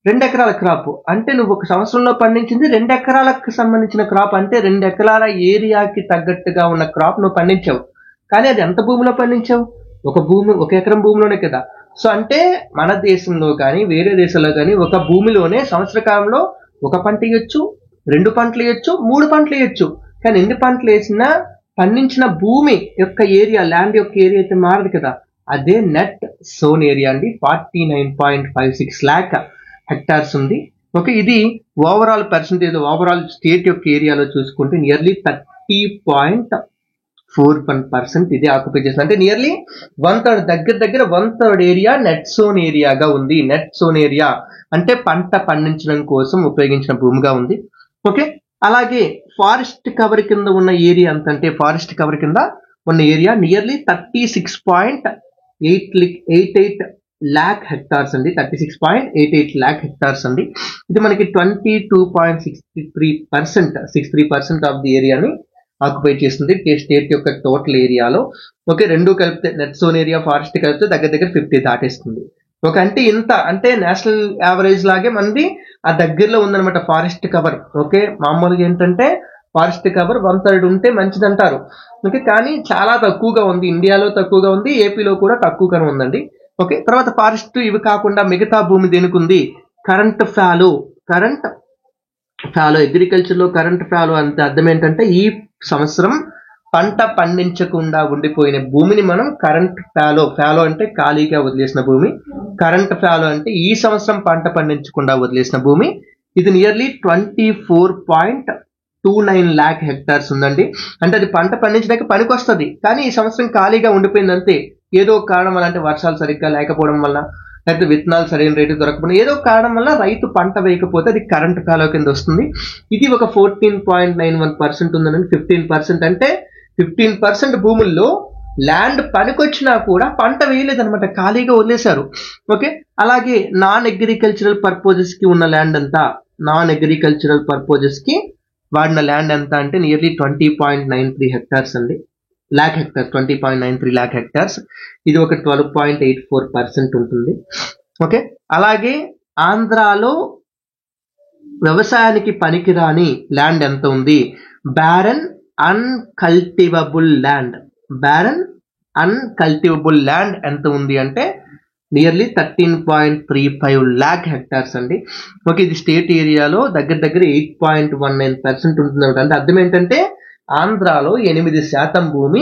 2 ఎకరాల క్రాప్. అంటే నువ్వు ఒక సంవత్సరంలో పండించింది 2 ఎకరాలకు సంబంధించిన క్రాప్. అంటే 2 ఎకరాల ఏరియాకి తగ్గట్టుగా ఉన్న క్రాప్ నువ్వు పండించావు. కానీ అది ఎంత భూమిలో పండించావు? 1 ఎకరం భూమిలోనే కదా. సో అంటే మన దేశంలో కానీ వేరే దేశాల్లో కానీ ఒక భూమిలోనే సంవత్సర కాలంలో 1 పంట వేయొచ్చు, 2 పంటలు వేయొచ్చు, 3 పంటలు వేయొచ్చు. కానీ ఎన్ని పంటలు వేసినా పండించిన భూమి యొక్క ఏరియా, ల్యాండ్ యొక్క ఏరియా అయితే మారదు కదా. అదే నెట్ జోన్ ఏరియా అండి. 49.56 lakh హెక్టార్స్ ఉంది. ఓకే, ఇది ఓవరాల్ పర్సెంటేజ్, ఓవరాల్ స్టేట్ యొక్క ఏరియాలో చూసుకుంటే నియర్లీ 30.41% ఇది ఆక్యుపై చేస్తుంది. అంటే నియర్లీ 1/3 దగ్గర 1/3 ఏరియా నెట్ జోన్ ఏరియాగా ఉంది. నెట్ జోన్ ఏరియా అంటే పంట పండించడం కోసం ఉపయోగించిన భూమిగా ఉంది. ఓకే, అలాగే ఫారెస్ట్ కవర్ కింద ఉన్న ఏరియా ఎంత అంటే ఫారెస్ట్ కవర్ కింద ఉన్న ఏరియా నియర్లీ 36.88 lakh హెక్టార్స్ అండి. 36.88 lakh హెక్టార్స్ అండి. ఇది మనకి 22.63% ఆఫ్ ది ఏరియాని ఆక్యుపై చేస్తుంది స్టేట్ యొక్క టోటల్ ఏరియాలో. ఓకే, రెండు కలిపితే నెట్ జోన్ ఏరియా ఫారెస్ట్ కలిపితే దగ్గర 50 దాటేస్తుంది. ఓకే, అంటే ఇంత అంటే నేషనల్ యావరేజ్ లాగే మనది ఆ దగ్గరలో ఉందన్నమాట ఫారెస్ట్ కవర్. ఓకే, మామూలుగా ఏంటంటే ఫారెస్ట్ కవర్ 1/3 ఉంటే మంచిది అంటారు. ఓకే, కానీ చాలా తక్కువగా ఉంది, ఇండియాలో తక్కువగా ఉంది, ఏపీలో కూడా తక్కువగానే ఉందండి. ఓకే, తర్వాత ఫారెస్ట్ ఇవి కాకుండా మిగతా భూమి దేనికి ఉంది? కరెంట్ ఫ్యాలో అగ్రికల్చర్ లో కరెంట్ ఫ్యాలో అంటే అర్థం ఏంటంటే ఈ సంవత్సరం పంట పండించకుండా ఉండిపోయిన భూమిని మనం కరెంట్ ఫ్యాలో అంటే ఖాళీగా వదిలేసిన భూమి, కరెంట్ ఫ్యాలో అంటే ఈ సంవత్సరం పంట పండించకుండా వదిలేసిన భూమి. ఇది నియర్లీ 24.29 lakh hectares ఉందండి. అంటే అది పంట పండించడానికి పనికొస్తుంది, కానీ ఈ సంవత్సరం ఖాళీగా ఉండిపోయింది అంతే. ఏదో కారణం వల్ల, అంటే వర్షాలు సరిగ్గా లేకపోవడం వల్ల, లేకపోతే విత్తనాలు సరైన రేటు దొరకకపోవడం, ఏదో కారణం వల్ల రైతు పంట వేయకపోతే అది కరెంట్ ఫ్యాలో కింద వస్తుంది. ఇది ఒక 14.91% ఉందండి. 15% అంటే 15% భూముల్లో ల్యాండ్ పనికొచ్చినా కూడా పంట వేయలేదన్నమాట, ఖాళీగా వదిలేశారు. ఓకే, అలాగే నాన్ అగ్రికల్చరల్ పర్పజెస్ కి ఉన్న ల్యాండ్ అంతా, నాన్ అగ్రికల్చరల్ పర్పజెస్ కి వాడిన ల్యాండ్ ఎంత అంటే నియర్లీ 20.93 hectares అండి, lakh hectares, 20.93 lakh hectares. ఇది ఒక 12.84% ఉంటుంది. ఓకే, అలాగే ఆంధ్రాలో వ్యవసాయానికి పనికిరాని ల్యాండ్ ఎంత ఉంది? బ్యారన్ అన్కల్టివబుల్ ల్యాండ్, బ్యారన్ అన్కల్టివబుల్ ల్యాండ్ ఎంత ఉంది అంటే నియర్లీ 13.35 lakh hectares అండి. ఓకే, ఇది స్టేట్ ఏరియాలో దగ్గర 8.19% ఉంటుంది. అంటే అర్థం ఏంటంటే ఆంధ్రాలో 8% భూమి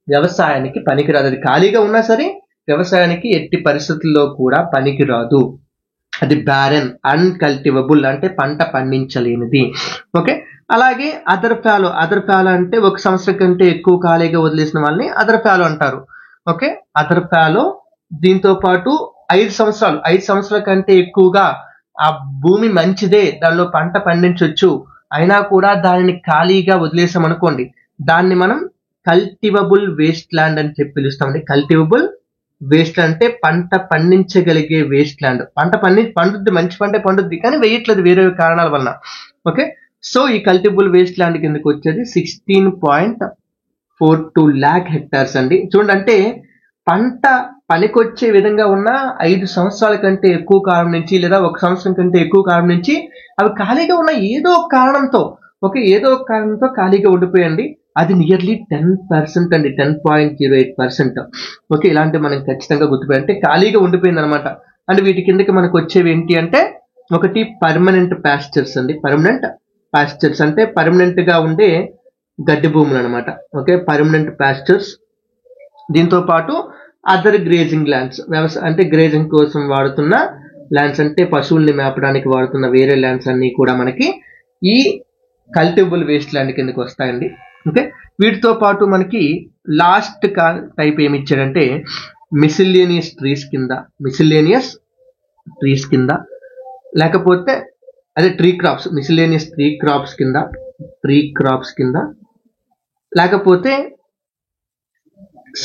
వ్యవసాయానికి పనికిరాదు. అది ఖాళీగా ఉన్నా సరే వ్యవసాయానికి ఎట్టి పరిస్థితుల్లో కూడా పనికిరాదు. అది బ్యారన్ అన్కల్టివబుల్ అంటే పంట పండించలేనిది. ఓకే, అలాగే అదర్ ఫ్యాలో అంటే ఒక సంవత్సరం కంటే ఎక్కువ ఖాళీగా వదిలేసిన వాళ్ళని అదర్ ఫ్యాలో అంటారు. ఓకే, అదర్ ఫ్యాలో దీంతో పాటు 5 సంవత్సరాల కంటే ఎక్కువగా ఆ భూమి మంచిదే, దానిలో పంట పండించవచ్చు, అయినా కూడా దానిని ఖాళీగా వదిలేసాం అనుకోండి, దాన్ని మనం కల్టివబుల్ వేస్ట్ ల్యాండ్ అని చెప్పి పిలుస్తామండి. కల్టివబుల్ వేస్ట్ ల్యాండ్ అంటే పంట పండించగలిగే వేస్ట్ ల్యాండ్. పంట పండుద్ది, మంచి పంట పండుద్ది, కానీ వేయట్లేదు వేరే కారణాల వలన. ఓకే, సో ఈ కల్టివబుల్ వేస్ట్ ల్యాండ్ కిందకి వచ్చేది 16.42 lakh hectares అండి. చూడండి, అంటే పంట పనికొచ్చే విధంగా ఉన్న 5 సంవత్సరాల కంటే ఎక్కువ కాలం నుంచి, లేదా 1 సంవత్సరం కంటే ఎక్కువ కాలం నుంచి అవి ఖాళీగా ఉన్న ఏదో ఒక కారణంతో, ఓకే, ఏదో ఒక కారణంతో ఖాళీగా ఉండిపోయండి. అది నియర్లీ 10% అండి, 10.08%. ఓకే, ఇలాంటి మనం ఖచ్చితంగా గుర్తుపోయి, అంటే ఖాళీగా ఉండిపోయింది అనమాట. అండ్ వీటి కిందకి మనకు వచ్చేవి ఏంటి అంటే, ఒకటి పర్మనెంట్ పాస్చర్స్ అండి. పర్మనెంట్ పాస్చర్స్ అంటే పర్మనెంట్ గా ఉండే గడ్డి భూములు అనమాట. Okay, permanent pastures. దీంతో పాటు అదర్ గ్రేజింగ్ ల్యాండ్స్, వ్యవసాయం అంటే గ్రేజింగ్ కోసం వాడుతున్న ల్యాండ్స్, అంటే పశువుల్ని మేపడానికి వాడుతున్న వేరే ల్యాండ్స్ అన్ని కూడా మనకి ఈ కల్టివబుల్ వేస్ట్ ల్యాండ్ కిందకి వస్తాయండి. ఓకే, వీటితో పాటు మనకి లాస్ట్ టైప్ ఏమి ఇచ్చాడంటే మిసిలేనియస్ ట్రీస్ కింద, లేకపోతే అదే tree crops, miscellaneous tree crops కింద, లేకపోతే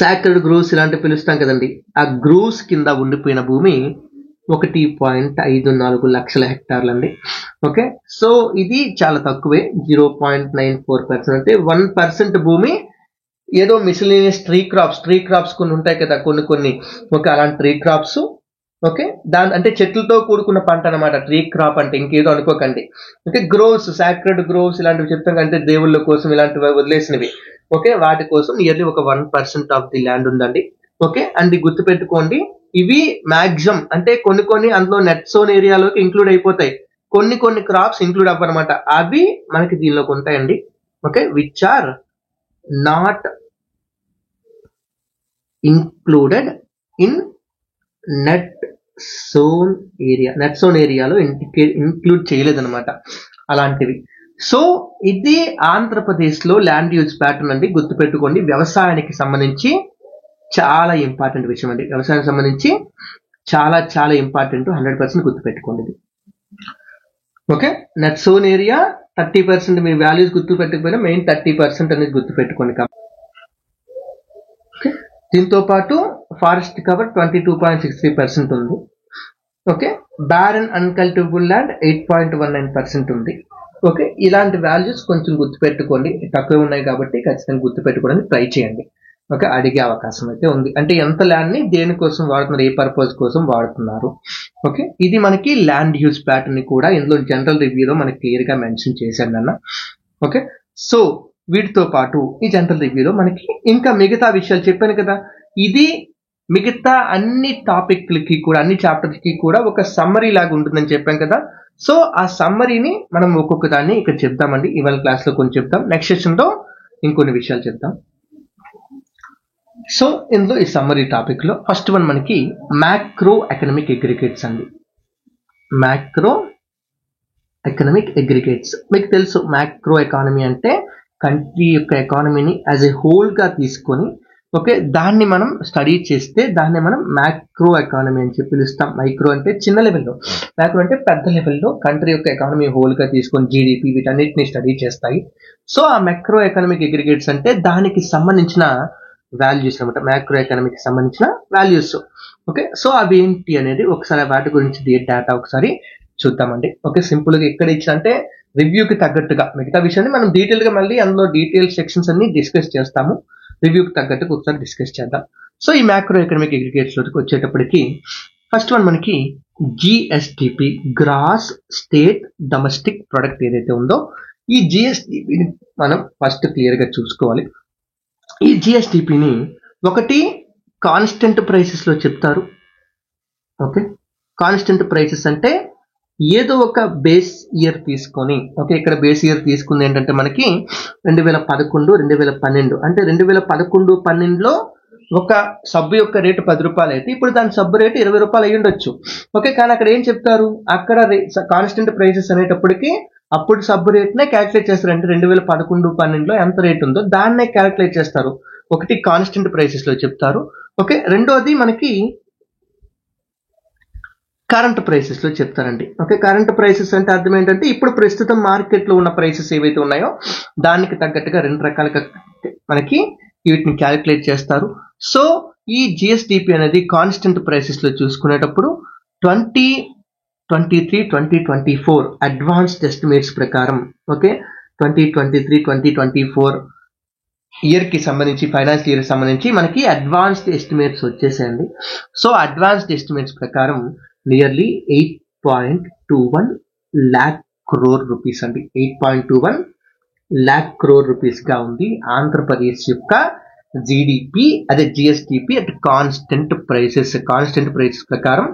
సాక్రెడ్ గ్రూవ్స్ ఇలాంటి పిలుస్తాం కదండి, ఆ గ్రూవ్స్ కింద ఉండిపోయిన భూమి 1.54 లక్షల హెక్టార్లు అండి. ఓకే, సో ఇది చాలా తక్కువే, 0.94%. అంటే 1% భూమి ఏదో మిసిలేనియస్ ట్రీ క్రాప్స్ కొన్ని ఉంటాయి కదా, కొన్ని ఓకే, అలాంటి ట్రీ క్రాప్స్. ఓకే, దాని అంటే చెట్లతో కూడుకున్న పంట అనమాట ట్రీ క్రాప్ అంటే, ఇంకేదో అనుకోకండి. ఓకే, గ్రోవ్స్, సాక్రెడ్ గ్రోవ్స్ ఇలాంటివి చెప్తాం, అంటే దేవుళ్ళ కోసం ఇలాంటివి వదిలేసినవి. ఓకే, వాటి కోసం నియర్లీ ఒక 1% ఆఫ్ ది ల్యాండ్ ఉందండి. ఓకే, అండ్ గుర్తుపెట్టుకోండి, ఇవి మాక్సిమం అంటే కొన్ని అందులో నెట్ జోన్ ఏరియాలోకి ఇంక్లూడ్ అయిపోతాయి, కొన్ని క్రాప్స్ ఇంక్లూడ్ అవ్వనమాట, అవి మనకి దీనిలోకి ఉంటాయండి. Okay, which are not included in net sown ఏరియాలో ఇంక్లూడ్ చేయలేదన్నమాట అలాంటివి. సో ఇది ఆంధ్రప్రదేశ్ లో ల్యాండ్ యూజ్ ప్యాటర్న్ అండి. గుర్తుపెట్టుకోండి, వ్యవసాయానికి సంబంధించి చాలా ఇంపార్టెంట్ విషయం అండి. వ్యవసాయానికి సంబంధించి చాలా ఇంపార్టెంట్, 100% గుర్తుపెట్టుకోండి ఇది. ఓకే, నెట్ జోన్ ఏరియా 30%, మీ వాల్యూస్ గుర్తుపెట్టకపోయినా మెయిన్ 30% అనేది గుర్తుపెట్టుకోండి. ఓకే, దీంతో పాటు ఫారెస్ట్ కవర్ 22.63% ఉంది. ఓకే, బ్యారన్ అన్కల్టివబుల్ ల్యాండ్ 8.19% ఉంది. ఓకే, ఇలాంటి వాల్యూస్ కొంచెం గుర్తుపెట్టుకోండి, తక్కువ ఉన్నాయి కాబట్టి ఖచ్చితంగా గుర్తుపెట్టుకోవడానికి ట్రై చేయండి. ఓకే, అడిగే అవకాశం అయితే ఉంది, అంటే ఎంత ల్యాండ్ ని దేనికోసం వాడుతున్నారు, ఏ పర్పస్ కోసం వాడుతున్నారు. ఓకే, ఇది మనకి ల్యాండ్ యూజ్ ప్యాటర్న్ ని కూడా ఇందులో జనరల్ రివ్యూలో మనకి క్లియర్ గా మెన్షన్ చేశాను అన్న. ఓకే, సో వీటితో పాటు ఈ జనరల్ రివ్యూలో మనకి ఇంకా మిగతా విషయాలు చెప్పాను కదా, ఇది మిగతా అన్ని టాపిక్లకి కూడా, అన్ని చాప్టర్స్ కి కూడా ఒక సమ్మరీ లాగా ఉంటుందని చెప్పాం కదా. సో ఆ సమ్మరీని మనం ఒక్కొక్క దాన్ని ఇక్కడ చెప్తామండి. ఇవాళ క్లాస్ లో కొన్ని చెప్తాం, నెక్స్ట్ సెషన్ లో ఇంకొన్ని విషయాలు చెప్తాం. సో ఇందులో ఈ సమ్మరీ టాపిక్ లో ఫస్ట్ వన్ మనకి మ్యాక్రో ఎకనామిక్ అగ్రిగేట్స్ అండి. మ్యాక్రో ఎకనామిక్ అగ్రిగేట్స్ మీకు తెలుసు, మ్యాక్రో ఎకానమీ అంటే కంట్రీ యొక్క ఎకానమీని యాజ్ ఎ హోల్ గా తీసుకొని ఓకే దాన్ని మనం స్టడీ చేస్తే దాన్ని మనం మ్యాక్రో ఎకానమీ అని చెప్పి పిలుస్తాం. మైక్రో అంటే చిన్న లెవెల్లో, మ్యాక్రో అంటే పెద్ద లెవెల్లో కంట్రీ యొక్క ఎకానమీ హోల్ గా తీసుకొని జీడిపి వీటన్నిటిని స్టడీ చేస్తాయి. సో ఆ మ్యాక్రో ఎకనామిక్ అగ్రిగేట్స్ అంటే దానికి సంబంధించిన వాల్యూస్ అనమాట, మ్యాక్రో ఎకనామిక్ సంబంధించిన వాల్యూస్. ఓకే, సో అవి ఏంటి అనేది ఒకసారి వాటి గురించి డేటా ఒకసారి చూద్దామండి. ఓకే, సింపుల్ గా ఎక్కడ ఇచ్చిన అంటే రివ్యూకి తగ్గట్టుగా మిగతా విషయాన్ని మనం డీటెయిల్ గా మళ్ళీ అందులో డీటెయిల్ సెక్షన్స్ అన్ని డిస్కస్ చేస్తాము. రివ్యూకి తగ్గట్టుగా ఒకసారి డిస్కస్ చేద్దాం. సో ఈ మ్యాక్రో ఎకనామిక్ అగ్రిగేట్స్ లోకి వచ్చేటప్పటికి ఫస్ట్ వన్ మనకి GSDP, gross state domestic product ఏదైతే ఉందో ఈ జిఎస్టిపిని మనం ఫస్ట్ క్లియర్ గా చూసుకోవాలి. ఈ జిఎస్టిపిని ఒకటి కాన్స్టెంట్ ప్రైసెస్ లో చెప్తారు. ఓకే, కాన్స్టెంట్ ప్రైసెస్ అంటే ఏదో ఒక బేస్ ఇయర్ తీసుకొని, ఓకే ఇక్కడ బేస్ ఇయర్ తీసుకుంది ఏంటంటే మనకి 2011, 2012 అంటే 2011-12లో ఒక సబ్బు యొక్క రేటు 10 రూపాయలు అయితే ఇప్పుడు దాని సబ్బు రేటు 20 రూపాయలు అయ్యి ఉండొచ్చు. ఓకే, కానీ అక్కడ ఏం చెప్తారు, అక్కడ కాన్స్టెంట్ ప్రైసెస్ అనేటప్పటికి అప్పుడు సబ్బు రేట్నే క్యాలిక్యులేట్ చేస్తారు. అంటే 2011-12లో ఎంత రేట్ ఉందో దాన్నే క్యాలిక్యులేట్ చేస్తారు. ఒకటి కాన్స్టెంట్ ప్రైసెస్ లో చెప్తారు. ఓకే, రెండోది మనకి కరెంట్ ప్రైసెస్ లో చెప్తారండి. ఓకే, కరెంట్ ప్రైసెస్ అంటే అర్థం ఏంటంటే ఇప్పుడు ప్రస్తుతం మార్కెట్ లో ఉన్న ప్రైసెస్ ఏవైతే ఉన్నాయో దానికి తగ్గట్టుగా రెండు రకాలుగా మనకి వీటిని క్యాలిక్యులేట్ చేస్తారు. సో ఈ జిఎస్టిపి అనేది కాన్స్టెంట్ ప్రైసెస్ లో చూసుకునేటప్పుడు 2023-2024 అడ్వాన్స్డ్ ఎస్టిమేట్స్ ప్రకారం, ఓకే 2023-2024 ఇయర్ కి సంబంధించి ఫైనాన్స్ ఇయర్ సంబంధించి మనకి అడ్వాన్స్డ్ ఎస్టిమేట్స్ వచ్చేసాయండి. సో అడ్వాన్స్డ్ ఎస్టిమేట్స్ ప్రకారం నియర్లీ 8.21 lakh crore రూపీస్ అండి. 8.21 lakh crore రూపీస్ గా ఉంది ఆంధ్రప్రదేశ్ యొక్క జీడిపి, అదే జిఎస్టిపి అట్ కాన్స్టెంట్ ప్రైసెస్ ప్రకారం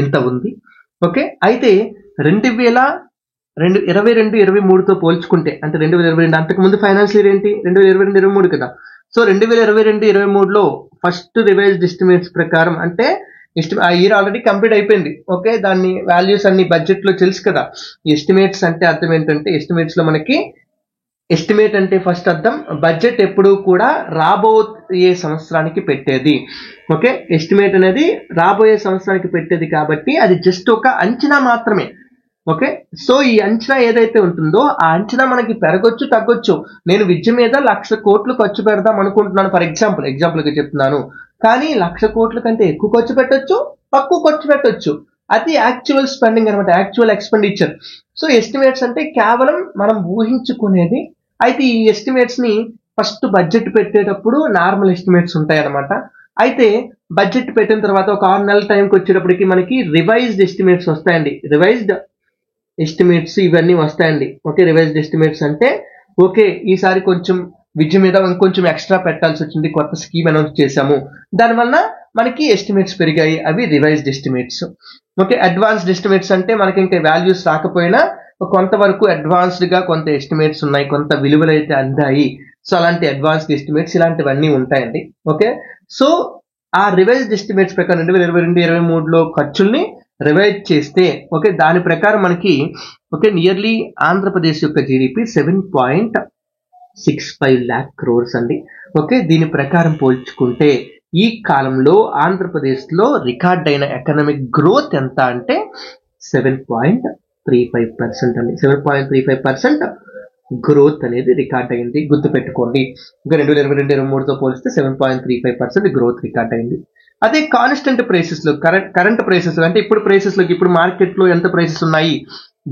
ఇంత ఉంది. ఓకే, అయితే 2022-23తో పోల్చుకుంటే అంటే 2022 అంతకు ముందు ఫైనాన్స్ ఇయర్ ఏంటి 2022-23 కదా. సో 2022-23లో ఫస్ట్ రివైజ్డ్ ఎస్టిమేట్స్ ప్రకారం అంటే ఆ ఇయర్ ఆల్రెడీ కంప్లీట్ అయిపోయింది. ఓకే, దాన్ని వాల్యూస్ అన్ని బడ్జెట్ లో తెలుసు కదా. ఎస్టిమేట్స్ అంటే అర్థం ఏంటంటే ఎస్టిమేట్స్ లో మనకి ఎస్టిమేట్ అంటే ఫస్ట్ అర్థం బడ్జెట్ ఎప్పుడు కూడా రాబోయే సంవత్సరానికి పెట్టేది. ఓకే, ఎస్టిమేట్ అనేది రాబోయే సంవత్సరానికి పెట్టేది కాబట్టి అది జస్ట్ ఒక అంచనా మాత్రమే. ఓకే, సో ఈ అంచనా ఏదైతే ఉంటుందో ఆ అంచనా మనకి పెరగొచ్చు తగ్గొచ్చు. నేను విద్య మీద 1,00,000 కోట్లు ఖర్చు పెడదాం అనుకుంటున్నాను, ఫర్ ఎగ్జాంపుల్ గా చెప్తున్నాను. కానీ 1,00,000 కోట్ల కంటే ఎక్కువ ఖర్చు పెట్టొచ్చు, తక్కువ ఖర్చు పెట్టొచ్చు. అది యాక్చువల్ స్పెండింగ్ అనమాట, యాక్చువల్ ఎక్స్పెండిచర్. సో ఎస్టిమేట్స్ అంటే కేవలం మనం ఊహించుకునేది. అయితే ఈ ఎస్టిమేట్స్ ని ఫస్ట్ బడ్జెట్ పెట్టేటప్పుడు నార్మల్ ఎస్టిమేట్స్ ఉంటాయి అనమాట. అయితే బడ్జెట్ పెట్టిన తర్వాత ఒక 6 నెలల టైంకి వచ్చేటప్పటికి మనకి రివైజ్డ్ ఎస్టిమేట్స్ వస్తాయండి. రివైజ్డ్ ఎస్టిమేట్స్ ఇవన్నీ వస్తాయండి. ఓకే, రివైజ్డ్ ఎస్టిమేట్స్ అంటే ఓకే ఈసారి కొంచెం విద్య మీద ఇంకొంచెం ఎక్స్ట్రా పెట్టాల్సి వచ్చింది, కొత్త స్కీమ్ అనౌన్స్ చేశాము, దానివల్ల మనకి ఎస్టిమేట్స్ పెరిగాయి, అవి revised estimates. Okay, advanced estimates అంటే మనకి ఇంకా వాల్యూస్ రాకపోయినా కొంతవరకు అడ్వాన్స్డ్ గా కొంత ఎస్టిమేట్స్ ఉన్నాయి, కొంత విలువలు అయితే అందాయి. సో అలాంటి అడ్వాన్స్డ్ ఎస్టిమేట్స్ ఇలాంటివన్నీ ఉంటాయండి. ఓకే, సో ఆ రివైజ్డ్ ఎస్టిమేట్స్ ప్రకారం 2022-23లో ఖర్చుల్ని రివైజ్ చేస్తే ఓకే దాని ప్రకారం మనకి ఓకే నియర్లీ ఆంధ్రప్రదేశ్ యొక్క జీడిపి 7.65 lakh crores అండి. ఓకే, దీని ప్రకారం పోల్చుకుంటే ఈ కాలంలో ఆంధ్రప్రదేశ్ లో రికార్డ్ అయిన ఎకనామిక్ గ్రోత్ ఎంత అంటే 7.35% అండి. 7.35% గ్రోత్ అనేది రికార్డ్ అయింది, గుర్తుపెట్టుకోండి. ఇంకా 2022-23తో పోలిస్తే 7.35% గ్రోత్ రికార్డ్ అయింది. అదే కాన్స్టెంట్ ప్రైసెస్ లో కరెంట్ ప్రైసెస్ అంటే ఇప్పుడు ప్రైసెస్ లోకి ఇప్పుడు మార్కెట్ లో ఎంత ప్రైసెస్ ఉన్నాయి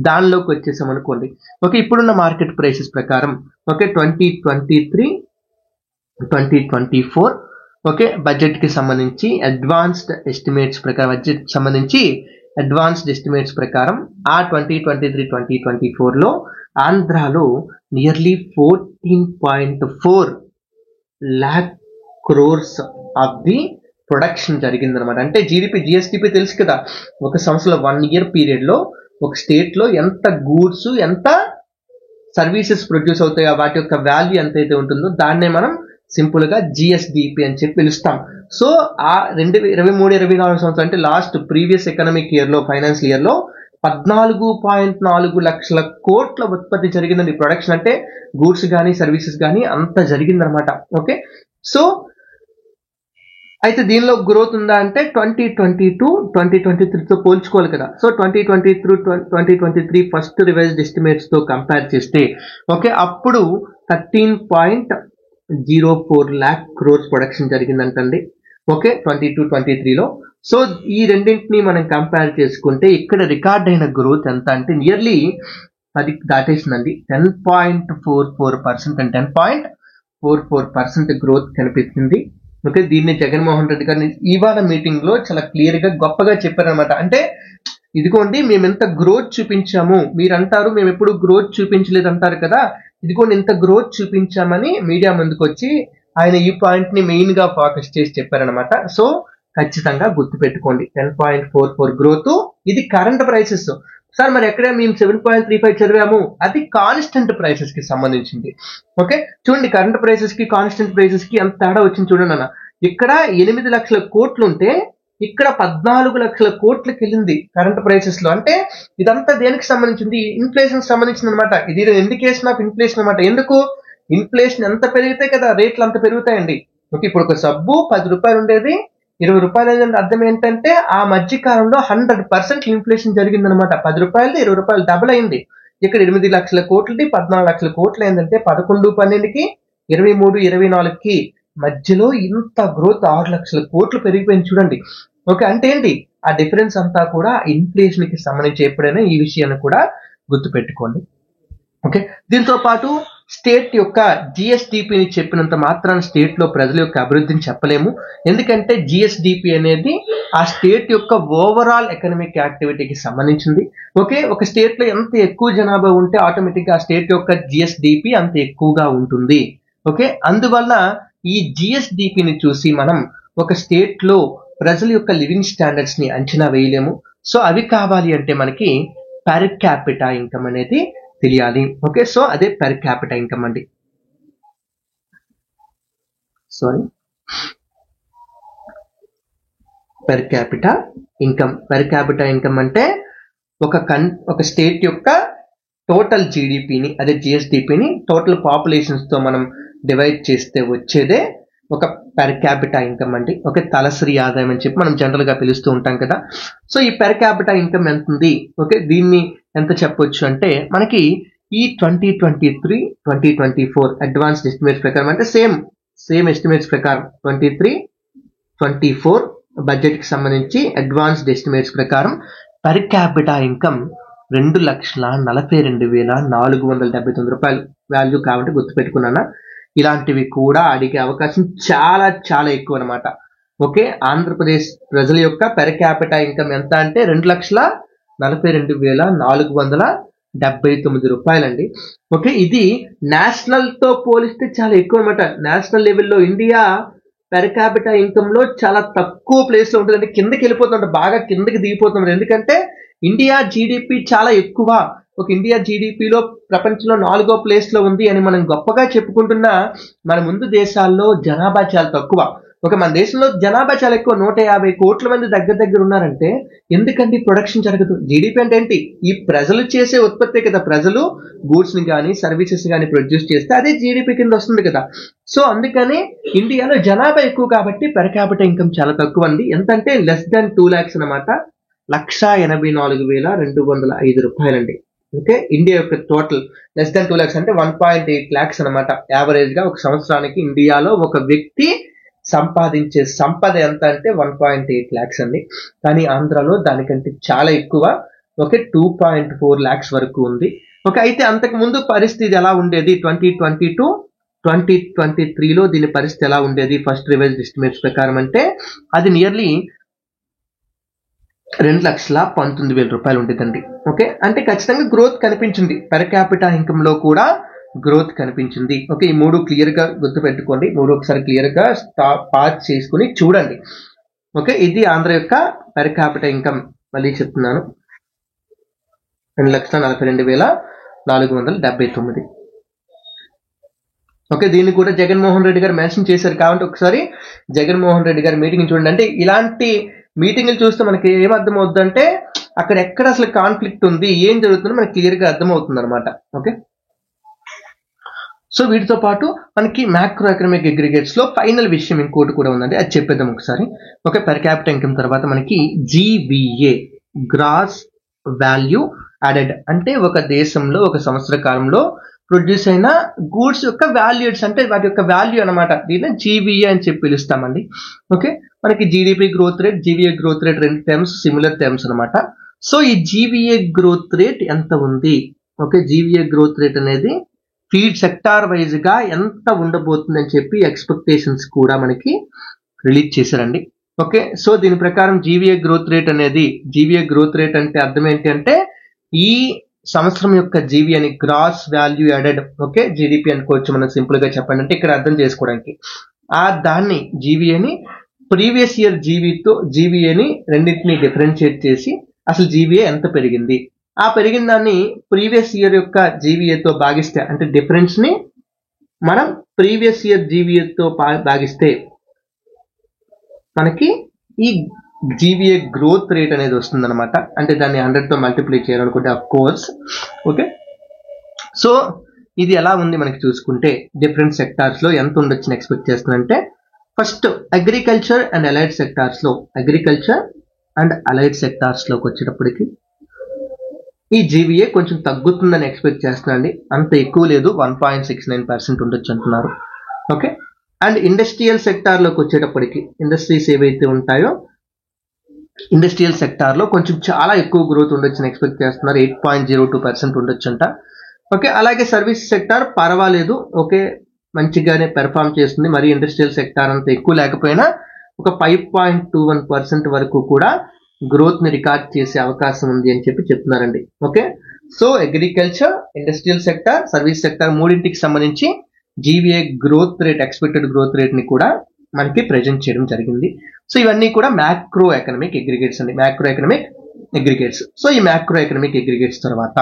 దానిలోకి వచ్చేసాం అనుకోండి. ఓకే, ఇప్పుడున్న మార్కెట్ ప్రైసెస్ ప్రకారం ఓకే 2023-2024 ఓకే బడ్జెట్ కి సంబంధించి అడ్వాన్స్డ్ ఎస్టిమేట్స్ ప్రకారం ఆ 2023-2024లో ఆంధ్రాలో nearly 14.4 lakh crores of the production జరిగింది అనమాట. అంటే జిఎస్టిపి తెలుసు కదా, ఒక సంవత్సరంలో 1 year పీరియడ్ లో ఒక స్టేట్ లో ఎంత గూడ్స్ ఎంత సర్వీసెస్ ప్రొడ్యూస్ అవుతాయో వాటి యొక్క వాల్యూ ఎంతైతే ఉంటుందో దాన్నే మనం సింపుల్ గా జిఎస్డిపి అని చెప్పి పిలుస్తాం. సో ఆ 2023-24 సంవత్సరం అంటే లాస్ట్ ప్రీవియస్ ఎకనామిక్ ఇయర్ లో, ఫైనాన్షియల్ ఇయర్ లో 14.4 లక్షల కోట్ల ఉత్పత్తి జరిగిందండి. ప్రొడక్షన్ అంటే గూడ్స్ కానీ సర్వీసెస్ కానీ అంత జరిగిందనమాట. ఓకే, సో అయితే దీనిలో గ్రోత్ ఉందా అంటే 2022-2023తో పోల్చుకోవాలి కదా. సో 2023 ఫస్ట్ రివైజ్డ్ ఎస్టిమేట్స్ తో కంపేర్ చేస్తే ఓకే, అప్పుడు 13.04 lakh crores ప్రొడక్షన్ జరిగిందంటండి. ఓకే, 22-23లో. సో ఈ రెండింటిని మనం కంపేర్ చేసుకుంటే ఇక్కడ రికార్డ్ అయిన గ్రోత్ ఎంత అంటే నియర్లీ అది దాటేసిందండి. 10.44% అండ్ 10.44% గ్రోత్ కనిపిస్తుంది. ఓకే, దీన్ని జగన్మోహన్ రెడ్డి గారిని ఇవాళ మీటింగ్ లో చాలా క్లియర్ గా గొప్పగా చెప్పారనమాట. అంటే ఇదిగోండి మేము ఎంత గ్రోత్ చూపించాము, మీరు అంటారు మేము ఎప్పుడు గ్రోత్ చూపించలేదు అంటారు కదా, ఇదిగోండి ఇంత గ్రోత్ చూపించామని మీడియా ముందుకు వచ్చి ఆయన ఈ పాయింట్ ని మెయిన్ గా ఫోకస్ చేసి చెప్పారనమాట. సో ఖచ్చితంగా గుర్తుపెట్టుకోండి, 10.44 గ్రోత్. ఇది కరెంట్ ప్రైసెస్. సార్ మరి ఎక్కడ మేము 7.35 చదివాము, అది కాన్స్టెంట్ ప్రైసెస్ కి సంబంధించింది. ఓకే, చూడండి కరెంట్ ప్రైసెస్ కి కాన్స్టెంట్ ప్రైసెస్ కి ఎంత తేడా వచ్చింది చూడండి అన్న. ఇక్కడ 8 లక్షల కోట్లు ఉంటే ఇక్కడ 14 లక్షల కోట్లకి వెళ్ళింది కరెంట్ ప్రైసెస్ లో. అంటే ఇదంతా దేనికి సంబంధించింది, ఇన్ఫ్లేషన్ సంబంధించింది అనమాట. ఇది ఇండికేషన్ ఆఫ్ ఇన్ఫ్లేషన్ అనమాట. ఎందుకు, ఇన్ఫ్లేషన్ ఎంత పెరిగితే కదా రేట్లు అంత పెరుగుతాయండి. ఓకే, ఇప్పుడు ఒక సబ్బు 10 రూపాయలు ఉండేది 20 రూపాయలు అయిందంటే అర్థం ఏంటంటే ఆ మధ్య కాలంలో 100% ఇన్ఫ్లేషన్ జరిగిందనమాట. 10 రూపాయలు 20 రూపాయలు డబుల్ అయింది. ఇక్కడ 8 లక్షల కోట్లది 14 లక్షల కోట్లు అయిందంటే 11-12కి 23-24కి మధ్యలో ఇంత గ్రోత్ 6 లక్షల కోట్లు పెరిగిపోయింది చూడండి. ఓకే, అంటే ఏంటి ఆ డిఫరెన్స్ అంతా కూడా ఇన్ఫ్లేషన్ కి సంబంధించి ఎప్పుడైనా ఈ విషయాన్ని కూడా గుర్తుపెట్టుకోండి. ఓకే, దీంతో పాటు స్టేట్ యొక్క జిఎస్డిపిని చెప్పినంత మాత్రాన స్టేట్ లో ప్రజల యొక్క అభివృద్ధిని చెప్పలేము. ఎందుకంటే జిఎస్డిపి అనేది ఆ స్టేట్ యొక్క ఓవరాల్ ఎకనామిక్ యాక్టివిటీకి సంబంధించింది. ఓకే, ఒక స్టేట్ లో ఎంత ఎక్కువ జనాభా ఉంటే ఆటోమేటిక్ గా ఆ స్టేట్ యొక్క జిఎస్డిపి అంత ఎక్కువగా ఉంటుంది. ఓకే, అందువల్ల ఈ జిఎస్డిపిని చూసి మనం ఒక స్టేట్ లో ప్రజల యొక్క లివింగ్ స్టాండర్డ్స్ ని అంచనా వేయలేము. సో అవి కావాలి అంటే మనకి పర్ క్యాపిటా ఇన్కమ్ అనేది తెలియాలి. ఓకే, సో అదే పర్ క్యాపిటా ఇన్కమ్ అండి. పర్ క్యాపిటా ఇన్కమ్ అంటే ఒక స్టేట్ యొక్క టోటల్ జీడిపిని, అదే జిఎస్డిపిని టోటల్ పాపులేషన్స్ తో మనం డివైడ్ చేస్తే వచ్చేదే ఒక పర్ క్యాపిటా ఇన్కమ్ అండి. ఓకే, తలసరి ఆదాయం అని చెప్పి మనం జనరల్ గా పిలుస్తూ ఉంటాం కదా. సో ఈ పర్ క్యాపిటా ఇన్కమ్ ఎంత ఉంది, ఓకే, దీన్ని ఎంత చెప్పొచ్చు అంటే మనకి ఈ 2023-2024 అడ్వాన్స్డ్ ఎస్టిమేట్స్ ప్రకారం అంటే సేమ్ ఎస్టిమేట్స్ ప్రకారం 23-24 బడ్జెట్ కి సంబంధించి అడ్వాన్స్డ్ ఎస్టిమేట్స్ ప్రకారం పర్ క్యాపిటా ఇన్కమ్ 2,42,479 రూపాయలు వాల్యూ కాబట్టి గుర్తుపెట్టుకున్నానా. ఇలాంటివి కూడా అడిగే అవకాశం చాలా చాలా ఎక్కువ అనమాట. ఓకే, ఆంధ్రప్రదేశ్ ప్రజల యొక్క పర్ క్యాపిటా ఇన్కమ్ ఎంత అంటే 2,42,479 రూపాయలండి. ఓకే, ఇది నేషనల్ తో పోలిస్తే చాలా ఎక్కువ అనమాట. నేషనల్ లెవెల్లో ఇండియా పర్ క్యాపిటా ఇన్కమ్ లో చాలా తక్కువ ప్లేస్ లో ఉంటుంది. అంటే కిందకి వెళ్ళిపోతుంటారు, బాగా కిందకి దిగిపోతున్నారు. ఎందుకంటే ఇండియా జీడిపి చాలా ఎక్కువ. ఒక ఇండియా జీడిపిలో ప్రపంచంలో 4వ ప్లేస్ లో ఉంది అని మనం గొప్పగా చెప్పుకుంటున్నా మన ముందు దేశాల్లో జనాభా చాలా తక్కువ. ఒక మన దేశంలో జనాభా చాలా ఎక్కువ, 150 కోట్ల మంది దగ్గర ఉన్నారంటే ఎందుకంటే ప్రొడక్షన్ జరగదు. జీడిపి అంటే ఏంటి, ఈ ప్రజలు చేసే ఉత్పత్తి కదా. ప్రజలు గూడ్స్ ని కానీ సర్వీసెస్ కానీ ప్రొడ్యూస్ చేస్తే అదే జీడిపి కింద వస్తుంది కదా. సో అందుకని ఇండియాలో జనాభా ఎక్కువ కాబట్టి పర్ క్యాపిటల్ ఇన్కమ్ చాలా తక్కువ అండి. ఎంతంటే లెస్ దాన్ 2 lakhs అనమాట. 1,84,205 రూపాయలండి. ఓకే, ఇండియా యొక్క టోటల్ లెస్ దాన్ 2 lakhs అంటే 1.8 lakhs అనమాట. యావరేజ్ గా ఒక సంవత్సరానికి ఇండియాలో ఒక వ్యక్తి సంపాదించే సంపద ఎంత అంటే 1.8 lakhs అండి. కానీ ఆంధ్రాలో దానికంటే చాలా ఎక్కువ. ఓకే, 2.4 lakhs వరకు ఉంది. ఓకే, అయితే అంతకు ముందు పరిస్థితి ఎలా ఉండేది 2022-2023లో దీని పరిస్థితి ఎలా ఉండేది ఫస్ట్ రివైజ్డ్ ఎస్టిమేట్స్ ప్రకారం అంటే అది నియర్లీ 2,19,000 రూపాయలు ఉండేదండి. ఓకే, అంటే ఖచ్చితంగా గ్రోత్ కనిపించింది. పర్ క్యాపిటా ఇన్కమ్ లో కూడా గ్రోత్ కనిపించింది. ఓకే, ఈ 3 క్లియర్ గా గుర్తుపెట్టుకోండి. 3 ఒకసారి క్లియర్ గా పాస్ చేసుకుని చూడండి. ఓకే, ఇది ఆంధ్ర యొక్క పర్ క్యాపిటా ఇన్కమ్. మళ్ళీ చెప్తున్నాను, 2,42,479. ఓకే, దీన్ని కూడా జగన్మోహన్ రెడ్డి గారు మెన్షన్ చేశారు. కాబట్టి ఒకసారి జగన్మోహన్ రెడ్డి గారి మీటింగ్ చూడండి. అంటే ఇలాంటి మీటింగ్లు చూస్తే మనకి ఏం అర్థమవుతుందంటే అక్కడ ఎక్కడ అసలు కాన్ఫ్లిక్ట్ ఉంది, ఏం జరుగుతుందో మనకి క్లియర్ గా అర్థమవుతుంది అనమాట. ఓకే, సో వీటితో పాటు మనకి మ్యాక్రో ఎకనామిక్ అగ్రిగేట్స్ లో ఫైనల్ విషయం ఇంకోటి కూడా ఉందండి, అది చెప్పేద్దాం ఒకసారి. ఓకే, పర్ క్యాపిటల్ ఇన్కమ్ తర్వాత మనకి జీవీఏ, గ్రాస్ వాల్యూ యాడెడ్, అంటే ఒక దేశంలో ఒక సంవత్సర కాలంలో ప్రొడ్యూస్ అయిన గూడ్స్ యొక్క వాల్యూస్, అంటే వాటి యొక్క వాల్యూ అనమాట. దీన్ని జీవీఏ అని చెప్పి పిలుస్తామండి. ఓకే, మనకి GDP growth rate, GVA growth rate రెండు టర్మ్స్ సిమిలర్ టర్మ్స్ అనమాట. సో ఈ జీవీఏ గ్రోత్ రేట్ ఎంత ఉంది? ఓకే, జీవీఏ గ్రోత్ రేట్ అనేది ఫీడ్ సెక్టార్ వైజ్ గా ఎంత ఉండబోతుంది అని చెప్పి ఎక్స్పెక్టేషన్స్ కూడా మనకి రిలీజ్ చేశారండి. ఓకే, సో దీని ప్రకారం జీవీఏ గ్రోత్ రేట్ అనేది, జీవీఏ గ్రోత్ రేట్ అంటే అర్థం ఏంటి అంటే ఈ సంవత్సరం యొక్క జీవీ అని gross value added. Okay, GDP అనుకోవచ్చు మనం సింపుల్ గా చెప్పండి, అంటే ఇక్కడ అర్థం చేసుకోవడానికి దాన్ని జీవీఏని ప్రీవియస్ ఇయర్ జీవీఏని రెండింటిని డిఫరెన్షియేట్ చేసి అసలు జీవీఏ ఎంత పెరిగింది, ఆ పెరిగిన దాన్ని ప్రీవియస్ ఇయర్ యొక్క జీవీఏతో భాగిస్తే, అంటే డిఫరెన్స్ ని మనం ప్రీవియస్ ఇయర్ జీవీఏతో భాగిస్తే మనకి ఈ జీవీఏ గ్రోత్ రేట్ అనేది వస్తుంది అనమాట. అంటే దాన్ని 100 తో మల్టిప్లై చేయాలనుకుంటే ఆఫ్ కోర్స్. ఓకే, సో ఇది ఎలా ఉంది మనకి చూసుకుంటే డిఫరెంట్ సెక్టార్స్ లో ఎంత ఉండొచ్చు ఎక్స్పెక్ట్ చేస్తుందంటే first agriculture and allied sectors లో, అగ్రికల్చర్ అండ్ అలైడ్ సెక్టార్స్ లోకి వచ్చేటప్పటికి ఈ జీవీఏ కొంచెం తగ్గుతుందని ఎక్స్పెక్ట్ చేస్తున్నాండి, అంత ఎక్కువ లేదు, 1.69% ఉండొచ్చు అంటున్నారు. ఓకే, అండ్ ఇండస్ట్రియల్ సెక్టార్ లోకి వచ్చేటప్పటికి ఇండస్ట్రీస్ ఏవైతే ఉంటాయో ఇండస్ట్రియల్ సెక్టార్ లో కొంచెం చాలా ఎక్కువ గ్రోత్ ఉండొచ్చు ఎక్స్పెక్ట్ చేస్తున్నారు, 8.02% ఉండొచ్చు అంట. ఓకే, అలాగే సర్వీస్ సెక్టార్ పర్వాలేదు, ఓకే మంచిగానే పెర్ఫామ్ చేస్తుంది, మరి ఇండస్ట్రియల్ సెక్టార్ అంత ఎక్కువ లేకపోయినా ఒక 5.21% వరకు కూడా గ్రోత్ ని రికార్డ్ చేసే అవకాశం ఉంది అని చెప్పి చెప్తున్నారండి. Okay, so agriculture, industrial sector, service sector మూడింటికి సంబంధించి GVA growth rate, expected growth rate ని కూడా మనకి ప్రెజెంట్ చేయడం జరిగింది. సో ఇవన్నీ కూడా మ్యాక్రో ఎకనామిక్ అగ్రిగేట్స్ అండి, మ్యాక్రో ఎకనామిక్ అగ్రిగేట్స్. సో ఈ మ్యాక్రో ఎకనామిక్ అగ్రిగేట్స్ తర్వాత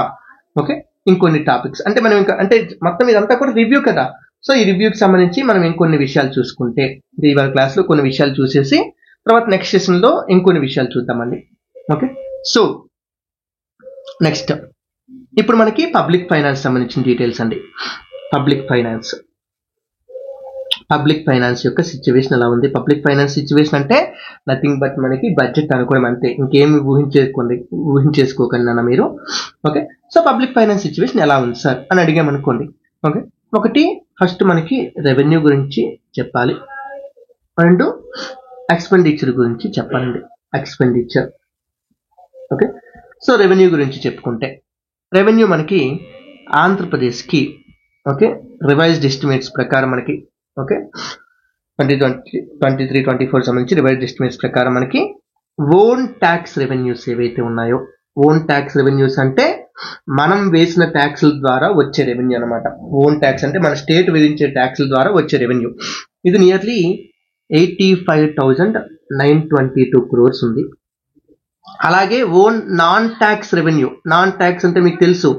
ఓకే ఇంకొన్ని టాపిక్స్, అంటే మనం ఇంకా అంటే మొత్తం ఇదంతా కూడా రివ్యూ కదా. సో ఈ రివ్యూకి సంబంధించి మనం ఇంకొన్ని విషయాలు చూసుకుంటే, ఇవాళ క్లాస్ లో కొన్ని విషయాలు చూసేసి తర్వాత నెక్స్ట్ సెషన్ లో ఇంకొన్ని విషయాలు చూద్దామండి. ఓకే, సో నెక్స్ట్ ఇప్పుడు మనకి పబ్లిక్ ఫైనాన్స్ సంబంధించిన డీటెయిల్స్ అండి. పబ్లిక్ ఫైనాన్స్ యొక్క సిచ్యువేషన్ ఎలా ఉంది? పబ్లిక్ ఫైనాన్స్ సిచ్యువేషన్ అంటే నథింగ్ బట్ మనకి బడ్జెట్ అనుకోవడం అంతే, ఇంకేమి ఊహించేసుకోకండి అన్న మీరు. Okay, so public finance situation ఎలా ఉంది సార్ అని అడిగామనుకోండి. ఓకే, ఒకటి ఫస్ట్ మనకి రెవెన్యూ గురించి చెప్పాలి, రెండు ఎక్స్పెండిచర్ గురించి చెప్పాలండి. ఎక్స్పెండిచర్. ఓకే, సో రెవెన్యూ గురించి చెప్పుకుంటే రెవెన్యూ మనకి ఆంధ్రప్రదేశ్కి ఓకే రివైజ్డ్ ఎస్టిమేట్స్ ప్రకారం మనకి ఓకే 2023-24 సంబంధించి రివైజ్డ్ ఎస్టిమేట్స్ ప్రకారం మనకి ఓన్ ట్యాక్స్ రెవెన్యూస్ ఏవైతే ఉన్నాయో, ఓన్ ట్యాక్స్ రెవెన్యూస్ అంటే మనం వేసిన ట్యాక్స్ల ద్వారా వచ్చే రెవెన్యూ అనమాట. ఓన్ ట్యాక్స్ అంటే మన స్టేట్ విధించే ట్యాక్స్ల ద్వారా వచ్చే రెవెన్యూ, ఇది నియర్లీ 85,922 crores ఉంది. అలాగే own non tax revenue, non tax అంటే మీకు తెలుసు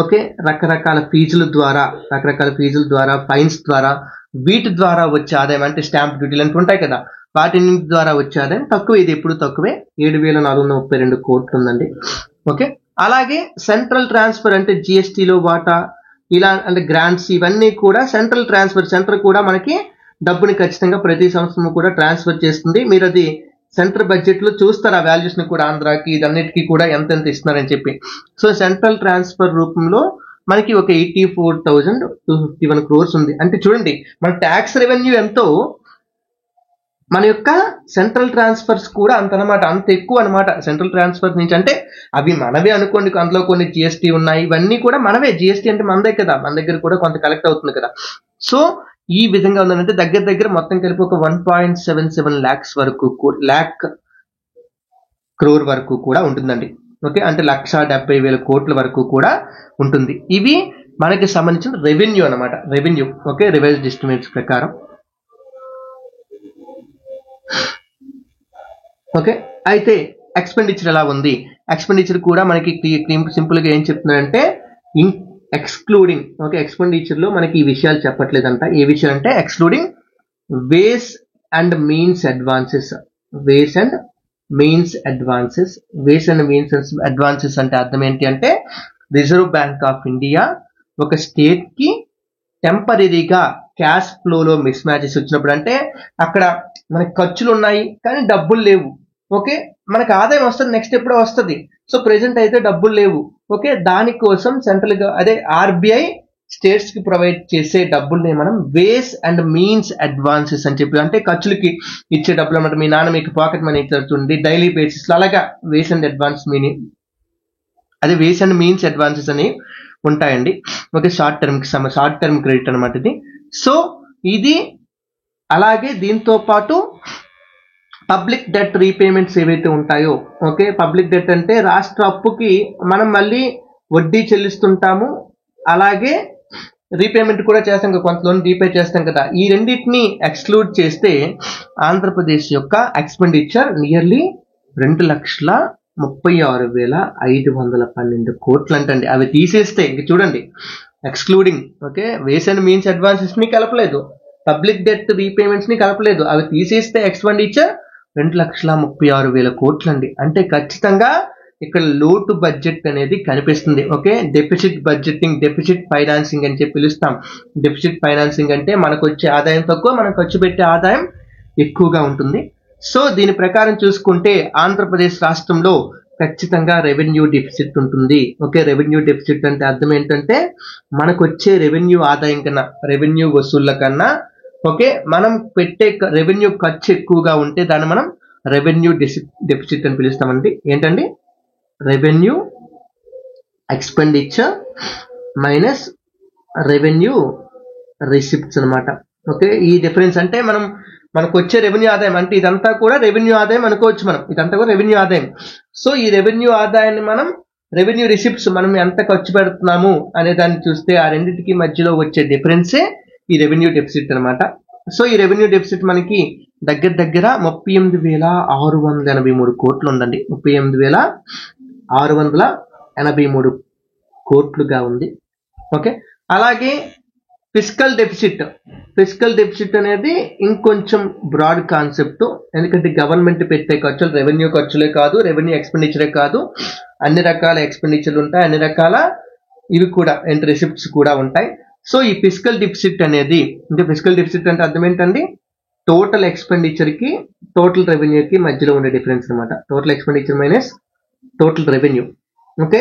ఓకే రకరకాల ఫీజుల ద్వారా ఫైన్స్ ద్వారా వీటి ద్వారా వచ్చే ఆదాయం, అంటే స్టాంప్ డ్యూటీలు అంటే ఉంటాయి కదా, వాటి ద్వారా వచ్చే ఆదాయం తక్కువ, ఇది ఎప్పుడు తక్కువే, 7,432 కోట్లు ఉందండి. ఓకే, అలాగే సెంట్రల్ ట్రాన్స్ఫర్ అంటే జిఎస్టీలో వాటా ఇలా అంటే గ్రాంట్స్ ఇవన్నీ కూడా సెంట్రల్ ట్రాన్స్ఫర్, సెంటర్ కూడా మనకి డబ్బుని ఖచ్చితంగా ప్రతి సంవత్సరం కూడా ట్రాన్స్ఫర్ చేస్తుంది. మీరు అది సెంట్రల్ బడ్జెట్ లో చూస్తారు ఆ వాల్యూస్ ని కూడా, ఆంధ్రాకి ఇదన్నిటికీ కూడా ఎంత ఇస్తున్నారని చెప్పి. సో సెంట్రల్ ట్రాన్స్ఫర్ రూపంలో మనకి ఒక 84,251 crores ఉంది. అంటే చూడండి మన ట్యాక్స్ రెవెన్యూ ఎంతో మన యొక్క సెంట్రల్ ట్రాన్స్ఫర్స్ కూడా అంతనమాట, అంత ఎక్కువ అనమాట సెంట్రల్ ట్రాన్స్ఫర్ నుంచి. అంటే అవి మనవే అనుకోండి, అందులో కొన్ని జిఎస్టీ ఉన్నాయి, ఇవన్నీ కూడా మనవే, జిఎస్టీ అంటే మనదే కదా, మన దగ్గర కూడా కొంత కలెక్ట్ అవుతుంది కదా. సో ఈ విధంగా ఉందంటే దగ్గర మొత్తం కలిపి ఒక 1.77 lakhs వరకు క్రోర్ వరకు కూడా ఉంటుందండి. ఓకే, అంటే 1,70,000 కోట్ల వరకు కూడా ఉంటుంది. ఇవి మనకి సంబంధించిన రెవెన్యూ అనమాట, రెవెన్యూ. ఓకే, రివైజ్డ్ ఎస్టిమేట్స్ ప్రకారం. ఓకే, అయితే ఎక్స్పెండిచర్ ఎలా ఉంది? ఎక్స్పెండిచర్ కూడా మనకి సింపుల్ గా ఏం చెప్తున్నారంటే ఎక్స్క్లూడింగ్, ఓకే, ఎక్స్పెండిచర్ లో మనకి ఈ విషయాలు చెప్పట్లేదంట. ఏ విషయాలు అంటే excluding ways and means advances. Ways and means advances. Ways and means advances అంటే అర్థం ఏంటి అంటే రిజర్వ్ బ్యాంక్ ఆఫ్ ఇండియా ఒక స్టేట్ కి టెంపరీగా క్యాష్ ఫ్లోలో మిస్ మ్యాచెస్ వచ్చినప్పుడు, అంటే అక్కడ మనకి ఖర్చులు ఉన్నాయి కానీ డబ్బులు లేవు, ఓకే, మనకి ఆదాయం వస్తుంది నెక్స్ట్ ఎప్పుడో వస్తుంది, సో ప్రెసెంట్ అయితే డబ్బులు లేవు, ఓకే, దానికోసం సెంట్రల్ గా అదే ఆర్బీఐ స్టేట్స్ కి ప్రొవైడ్ చేసే డబ్బుల్ని మనం వేస్ అండ్ మీన్స్ అడ్వాన్సెస్ అని చెప్పి, అంటే ఖర్చులకి ఇచ్చే డబ్బులు అన్నమాట. మీ నాన్న మీకు పాకెట్ మనీ ఇచ్చేస్తుంది డైలీ బేసిస్ లో, అలాగా వేస్ అండ్ అడ్వాన్స్ మీనింగ్ అదే వేస్ అండ్ మీన్స్ అడ్వాన్సెస్ అని ఉంటాయండి. ఓకే, షార్ట్ టర్మ్ క్రెడిట్ అనమాట ఇది. సో ఇది అలాగే దీంతో పాటు పబ్లిక్ డెట్ రీపేమెంట్స్ ఏవైతే ఉంటాయో, ఓకే, పబ్లిక్ డెట్ అంటే రాష్ట్ర అప్పుకి మనం మళ్ళీ వడ్డీ చెల్లిస్తుంటాము, అలాగే రీపేమెంట్ కూడా చేస్తాం కదా, కొంత లోన్ రీపే చేస్తాం కదా. ఈ రెండింటిని ఎక్స్క్లూడ్ చేస్తే ఆంధ్రప్రదేశ్ యొక్క ఎక్స్పెండిచర్ నియర్లీ 2,36,512 కోట్లు అంటండి. అవి తీసేస్తే ఇంక చూడండి, excluding, okay, ways and means advances ని కలపలేదు, పబ్లిక్ డెట్ రీపేమెంట్స్ ని కలపలేదు, అవి తీసేస్తే ఎక్స్పెండిచర్ 2,36,000 కోట్లు అండి. అంటే ఖచ్చితంగా ఇక్కడ లోటు బడ్జెట్ అనేది కనిపిస్తుంది. Okay, deficit budgeting, deficit financing అని చెప్పి పిలుస్తాం. డెఫిసిట్ ఫైనాన్సింగ్ అంటే మనకు వచ్చే ఆదాయం తక్కువ, మనం ఖర్చు పెట్టే ఆదాయం ఎక్కువగా ఉంటుంది. సో దీని ప్రకారం చూసుకుంటే ఆంధ్రప్రదేశ్ రాష్ట్రంలో ఖచ్చితంగా రెవెన్యూ డెఫిసిట్ ఉంటుంది. ఓకే, రెవెన్యూ డెఫిసిట్ అంటే అర్థం ఏంటంటే మనకు వచ్చే రెవెన్యూ ఆదాయం కన్నా, రెవెన్యూ వసూళ్ల కన్నా, ఓకే, మనం పెట్టే రెవెన్యూ ఖర్చు ఎక్కువగా ఉంటే దాన్ని మనం రెవెన్యూ డెఫిసిట్ అని పిలుస్తామండి. ఏంటండి, revenue expenditure minus revenue receipts అనమాట. ఓకే, ఈ డిఫరెన్స్ అంటే మనకు వచ్చే రెవెన్యూ ఆదాయం అంటే ఇదంతా కూడా రెవెన్యూ ఆదాయం అనుకోవచ్చు, మనం ఇదంతా కూడా రెవెన్యూ ఆదాయం. సో ఈ రెవెన్యూ ఆదాయాన్ని మనం రెవెన్యూ రిసిప్ట్స్ మనం ఎంత ఖర్చు పెడుతున్నాము అనే దాన్ని చూస్తే ఆ రెండింటికి మధ్యలో వచ్చే డిఫరెన్సే ఈ రెవెన్యూ డెఫిసిట్ అనమాట. సో ఈ రెవెన్యూ డెఫిసిట్ మనకి దగ్గర 38,683 కోట్లు ఉందండి. 38,683 కోట్లుగా ఉంది. ఓకే, అలాగే ఫిస్కల్ డెఫిసిట్ అనేది ఇంకొంచెం బ్రాడ్ కాన్సెప్ట్. ఎందుకంటే గవర్నమెంట్ పెట్టే ఖర్చులు రెవెన్యూ ఖర్చులే కాదు, రెవెన్యూ ఎక్స్పెండిచరే కాదు, అన్ని రకాల ఎక్స్పెండిచర్లు ఉంటాయి, అన్ని రకాల ఇవి కూడా రిసిప్ట్స్ కూడా ఉంటాయి. సో ఈ ఫిస్కల్ డెఫిసిట్ అనేది, అంటే ఫిస్కల్ డెఫిసిట్ అంటే అర్థం ఏంటండి, టోటల్ ఎక్స్పెండిచర్ కి టోటల్ రెవెన్యూకి మధ్యలో ఉండే డిఫరెన్స్ అనమాట. Total expenditure minus total revenue. Okay,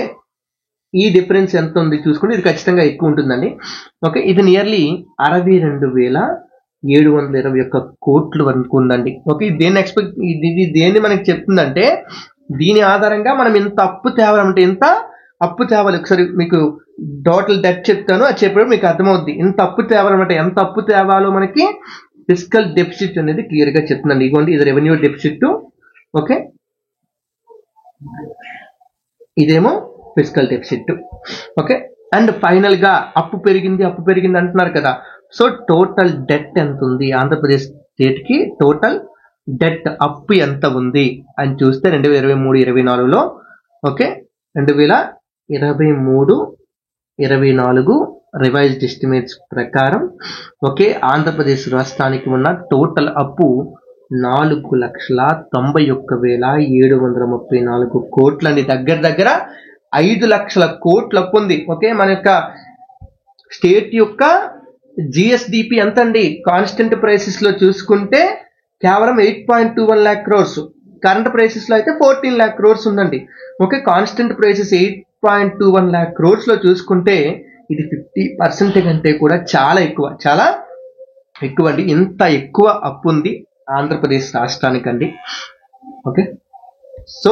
ఈ డిఫరెన్స్ ఎంత ఉంది చూసుకుంటే ఇది ఖచ్చితంగా ఎక్కువ ఉంటుందండి. ఓకే, ఇది నియర్లీ 62,721 కోట్లు వరకు ఉందండి. ఓకే, ఇది దేన్ని మనకి చెప్తుందంటే దీని ఆధారంగా మనం ఇంత అప్పు తేవాలంటే ఇంత అప్పు తేవాలి. ఒకసారి మీకు టోటల్ డెట్ చెప్తాను, అది చెప్పేటప్పుడు మీకు అర్థమవుద్ది. ఇంత అప్పు తేవాలంటే ఎంత అప్పు తేవాలో మనకి ఫిస్కల్ డెఫిసిట్ అనేది క్లియర్ గా చెప్తుందండి. ఇదిగోండి, ఇది రెవెన్యూ డెఫిసిట్, ఓకే, ఇదేమో fiscal deficit. Okay, and final గా అప్పు పెరిగింది అంటున్నారు కదా. సో టోటల్ డెట్ ఎంత ఉంది ఆంధ్రప్రదేశ్ స్టేట్ కి, టోటల్ డెట్ అప్పు ఎంత ఉంది అని చూస్తే 2023-24లో, ఓకే, 2023-24 రివైజ్డ్ ఎస్టిమేట్స్ ప్రకారం, ఓకే, ఆంధ్రప్రదేశ్ రాష్ట్రానికి ఉన్న టోటల్ అప్పు 4,91,734 కోట్లని. దగ్గర 5 లక్షల కోట్ల అప్పు ఉంది. ఓకే, మన యొక్క స్టేట్ యొక్క జిఎస్డిపి ఎంత అండి, కాన్స్టెంట్ ప్రైసెస్ లో చూసుకుంటే కేవలం 8.21 lakh crores, కరెంట్ ప్రైసెస్ లో అయితే 14 lakh crores ఉందండి. Okay, constant prices 8.21 lakh crores లో చూసుకుంటే ఇది 50% కంటే కూడా చాలా ఎక్కువ అండి. ఇంత ఎక్కువ అప్పు ఉంది ఆంధ్రప్రదేశ్ రాష్ట్రానికండి. ఓకే, సో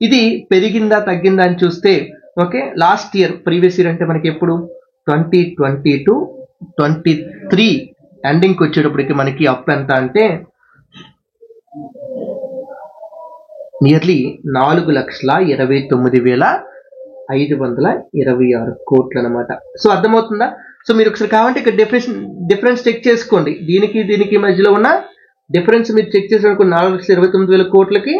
ఇది పెరిగిందా తగ్గిందా అని చూస్తే, okay, last year previous year అంటే మనకి ఎప్పుడు 2022-23 ఎండింగ్కి వచ్చేటప్పటికి మనకి అప్పు ఎంత అంటే నియర్లీ 4,29,526 కోట్లు అనమాట. సో అర్థమవుతుందా? సో మీరు ఒకసారి కావాలంటే ఇక్కడ డిఫరెన్స్ చెక్ చేసుకోండి. దీనికి మధ్యలో ఉన్న డిఫరెన్స్ మీరు చెక్ చేసినప్పుడు 4,29,000 కోట్లకి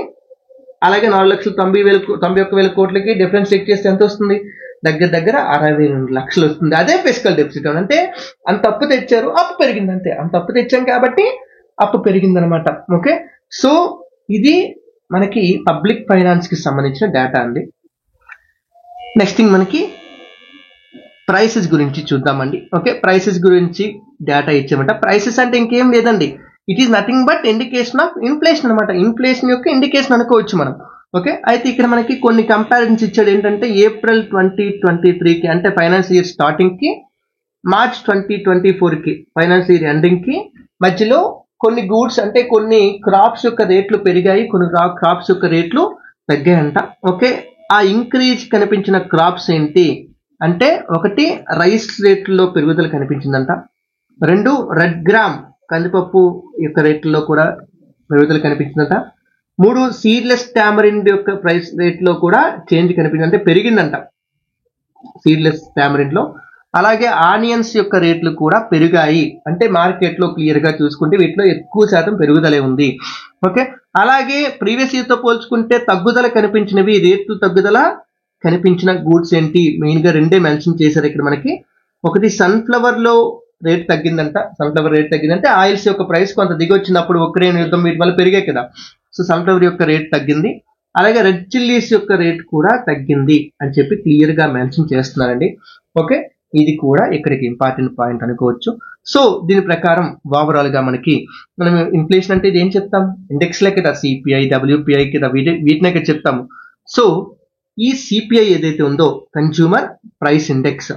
అలాగే 4,91,000 కోట్లకి డిఫరెన్స్ చెక్ చేస్తే ఎంత వస్తుంది? దగ్గర దగ్గర 62 లక్షలు వస్తుంది. అదే ఫిస్కల్ డెఫిసిట్ అంటే అంత అప్పు తెచ్చారు, అప్పు పెరిగింది అంతే. అంత అప్పు తెచ్చాం కాబట్టి అప్పు పెరిగింది అనమాట. ఓకే, సో ఇది మనకి పబ్లిక్ ఫైనాన్స్ కి సంబంధించిన డేటా అండి. నెక్స్ట్ థింగ్ మనకి ప్రైసెస్ గురించి చూద్దామండి. ఓకే, ప్రైసెస్ గురించి డేటా ఇచ్చామంట. ప్రైసెస్ అంటే ఇంకేం లేదండి, it is nothing but indication of inflation అనమాట. ఇన్ఫ్లేషన్ యొక్క ఇండికేషన్ అనుకోవచ్చు మనం. ఓకే, అయితే ఇక్కడ మనకి కొన్ని కంపారిజన్స్ ఇచ్చాడు. ఏంటంటే ఏప్రిల్ 2023కి అంటే ఫైనాన్షియల్ ఇయర్ స్టార్టింగ్ కి, మార్చ్ 2024కి ఫైనాన్షియల్ ఇయర్ ఎండింగ్ కి మధ్యలో కొన్ని గూడ్స్ అంటే కొన్ని క్రాప్స్ యొక్క రేట్లు పెరిగాయి, కొన్ని క్రాప్స్ యొక్క రేట్లు తగ్గాయంట. ఓకే, ఆ ఇంక్రీజ్ కనిపించిన క్రాప్స్ ఏంటి అంటే, ఒకటి రైస్ రేట్లలో పెరుగుదల కనిపించిందంట. 2 రెడ్ గ్రామ్ కందిపప్పు యొక్క రేట్లలో కూడా పెరుగుదల కనిపించిందంట. 3 సీడ్లెస్ టామరిండ్ యొక్క ప్రైస్ రేట్ లో కూడా చేంజ్ కనిపించింది, అంటే పెరిగిందంట సీడ్లెస్ టామరిండ్ లో. అలాగే ఆనియన్స్ యొక్క రేట్లు కూడా పెరిగాయి, అంటే మార్కెట్ లో క్లియర్ గా చూసుకుంటే వీటిలో ఎక్కువ శాతం పెరుగుదలే ఉంది. ఓకే, అలాగే ప్రీవియస్ ఇయర్ తో పోల్చుకుంటే తగ్గుదల కనిపించినవి, రేట్లు తగ్గుదల కనిపించిన గూడ్స్ ఏంటి, మెయిన్ గా 2 మెన్షన్ చేశారు ఇక్కడ మనకి. ఒకటి సన్ఫ్లవర్ లో రేట్ తగ్గిందంట. సన్ఫ్లవర్ రేట్ తగ్గిందంటే ఆయిల్స్ యొక్క ప్రైస్ కొంత దిగొచ్చినప్పుడు ఉక్రెయిన్ యుద్ధం వీటి వల్ల పెరిగాయి కదా, సో సన్ఫ్లవర్ యొక్క రేట్ తగ్గింది. అలాగే రెడ్ చిల్లీస్ యొక్క రేట్ కూడా తగ్గింది అని చెప్పి క్లియర్ గా మెన్షన్ చేస్తున్నారండి. ఓకే, ఇది కూడా ఇక్కడికి ఇంపార్టెంట్ పాయింట్ అనుకోవచ్చు. సో దీని ప్రకారం ఓవరాల్ గా మనం ఇన్ఫ్లేషన్ అంటే ఇది ఏం చెప్తాం, ఇండెక్స్ లే కదా, సిపిఐ డబ్ల్యూపిఐ కదా, వీటినే కదా చెప్తాము. సో ఈ సిపిఐ ఏదైతే ఉందో కన్జ్యూమర్ ప్రైస్ ఇండెక్స్,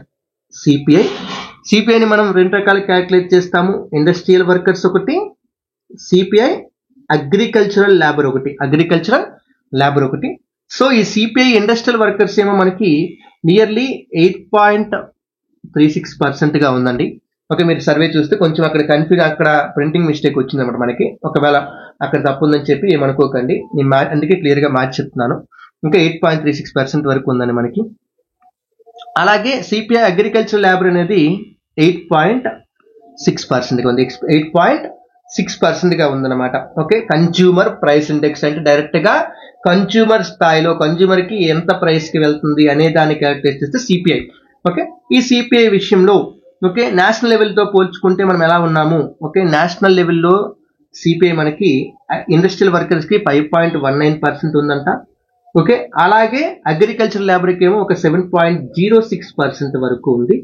సిపిఐని మనం 2 రకాలు క్యాలిక్యులేట్ చేస్తాము. ఇండస్ట్రియల్ వర్కర్స్ ఒకటి, సిపిఐ అగ్రికల్చరల్ లేబర్ ఒకటి. సో ఈ సిపిఐ ఇండస్ట్రియల్ వర్కర్స్ ఏమో మనకి నియర్లీ 8.36% గా ఉందండి. ఓకే, మీరు సర్వే చూస్తే కొంచెం అక్కడ ప్రింటింగ్ మిస్టేక్ వచ్చింది అనమాట మనకి. ఒకవేళ అక్కడ తప్పు ఉందని చెప్పి ఏమనుకోకండి, నేను అందుకే క్లియర్ గా మార్చి చెప్తున్నాను. ఇంకా 8.36% వరకు ఉందండి మనకి. అలాగే సిపిఐ అగ్రికల్చర్ లేబర్ అనేది 8.6% ఉంది, 8.6% గా ఉందన్నమాట. ఓకే, కన్జ్యూమర్ ప్రైస్ ఇండెక్స్ అంటే డైరెక్ట్ గా కన్జ్యూమర్ స్థాయిలో కన్జ్యూమర్ కి ఎంత ప్రైస్ కి వెళ్తుంది అనే దాన్ని క్యాలిక్యులేట్ చేస్తే సిపిఐ. ఓకే, ఈ సిపిఐ విషయంలో ఓకే నేషనల్ లెవెల్ తో పోల్చుకుంటే మనం ఎలా ఉన్నాము. ఓకే, నేషనల్ లెవెల్లో సిపిఐ మనకి ఇండస్ట్రియల్ వర్కర్స్ కి 5.19% ఉందంట. ఓకే, అలాగే అగ్రికల్చర్ లేబర్ కి ఏమో ఒక 7.06% వరకు ఉంది.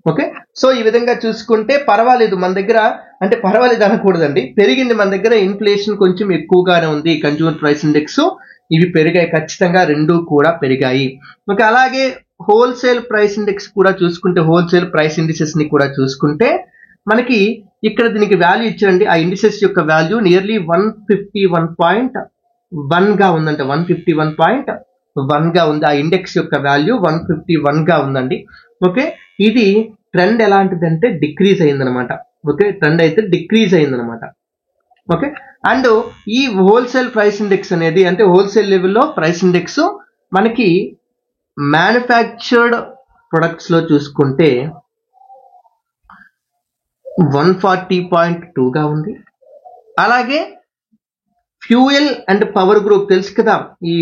ఓకే, సో ఈ విధంగా చూసుకుంటే పర్వాలేదు మన దగ్గర, అంటే పర్వాలేదు అనకూడదండి, పెరిగింది మన దగ్గర. ఇన్ఫ్లేషన్ కొంచెం ఎక్కువగానే ఉంది, కన్జ్యూమర్ ప్రైస్ ఇండెక్స్ ఇవి పెరిగాయి, ఖచ్చితంగా 2 కూడా పెరిగాయి. ఓకే, అలాగే హోల్సేల్ ప్రైస్ ఇండెక్స్ కూడా చూసుకుంటే, హోల్సేల్ ప్రైస్ ఇండిసెస్ ని కూడా చూసుకుంటే మనకి ఇక్కడ దీనికి వాల్యూ ఇచ్చారండి. ఆ ఇండిసెస్ యొక్క వాల్యూ నియర్లీ 151.1 గా ఉందంట. 151.1 గా ఉంది. ఆ ఇండెక్స్ యొక్క వాల్యూ 151 గా ఉందండి. ఓకే, ఇది ట్రెండ్ ఎలాంటిదంటే డిక్రీజ్ అయిందనమాట. ఓకే, ట్రెండ్ అయితే డిక్రీజ్ అయిందనమాట. ఓకే, అండ్ ఈ హోల్సేల్ ప్రైస్ ఇండెక్స్ అనేది, అంటే హోల్సేల్ లెవెల్లో ప్రైస్ ఇండెక్స్ మనకి మ్యానుఫ్యాక్చర్డ్ ప్రొడక్ట్స్ లో చూసుకుంటే 140.2 గా ఉంది. అలాగే ఫ్యూయల్ అండ్ పవర్ గ్రూప్ తెలుసు కదా, ఈ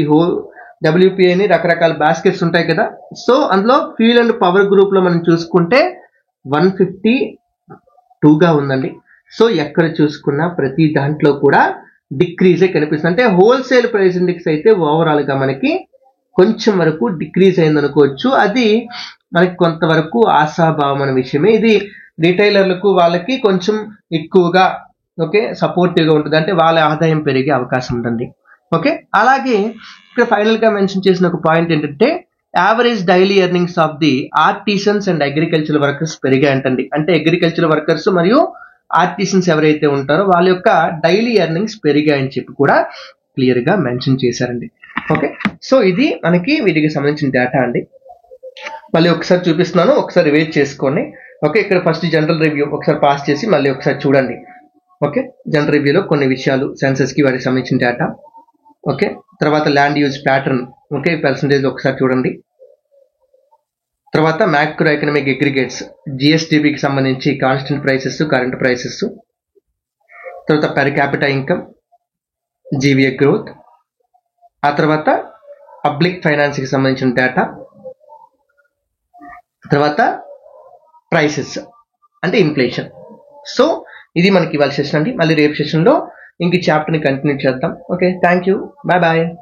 డబ్ల్యూపీఐని రకరకాల బాస్కెట్స్ ఉంటాయి కదా, సో అందులో ఫ్యూయల్ అండ్ పవర్ గ్రూప్ లో మనం చూసుకుంటే 152 గా ఉందండి. సో ఎక్కడ చూసుకున్నా ప్రతి దాంట్లో కూడా డిక్రీజే కనిపిస్తుంది. అంటే హోల్సేల్ ప్రైస్ ఇండెక్స్ అయితే ఓవరాల్ గా మనకి కొంచెం వరకు డిక్రీజ్ అయింది అనుకోవచ్చు. అది మనకి కొంతవరకు ఆశాభావమైన విషయమే. ఇది రిటైలర్లకు వాళ్ళకి కొంచెం ఎక్కువగా ఓకే సపోర్టివ్ గా ఉంటుంది, అంటే వాళ్ళ ఆదాయం పెరిగే అవకాశం ఉంటుంది. ఓకే, అలాగే ఇక్కడ ఫైనల్ గా మెన్షన్ చేసిన ఒక పాయింట్ ఏంటంటే average daily earnings of the artisans and agriculture workers పెరిగాయంటండి. అంటే అగ్రికల్చర్ వర్కర్స్ మరియు ఆర్టిసన్స్ ఎవరైతే ఉంటారో వాళ్ళ యొక్క డైలీ ఎర్నింగ్స్ పెరిగాయని చెప్పి కూడా క్లియర్ గా మెన్షన్ చేశారండి. ఓకే, సో ఇది మనకి వీటికి సంబంధించిన డేటా అండి. మళ్ళీ ఒకసారి చూపిస్తున్నాను, ఒకసారి రివైజ్ చేసుకోండి. ఓకే, ఇక్కడ ఫస్ట్ జనరల్ రివ్యూ ఒకసారి పాస్ చేసి మళ్ళీ ఒకసారి చూడండి. ఓకే, జనరల్ రివ్యూలో కొన్ని విషయాలు సెన్సస్ కి వాటికి సంబంధించిన డేటా. ఓకే, తర్వాత land use pattern, okay percentage ఒకసారి చూడండి. తర్వాత మ్యాక్రో ఎకనామిక్ అగ్రిగేట్స్, జిఎస్టిబికి సంబంధించి కాన్స్టెంట్ ప్రైసెస్, కరెంట్ ప్రైసెస్, తర్వాత per capital income, GVA growth, ఆ తర్వాత పబ్లిక్ ఫైనాన్స్ కి సంబంధించిన డేటా, తర్వాత ప్రైసెస్ అంటే ఇన్ఫ్లేషన్. సో ఇది మనకి ఇవాళ సెషన్ అండి. మళ్ళీ రేపు సెషన్లో ఇంక చాప్టర్ని కంటిన్యూ చేద్దాం. Okay, thank you, bye bye.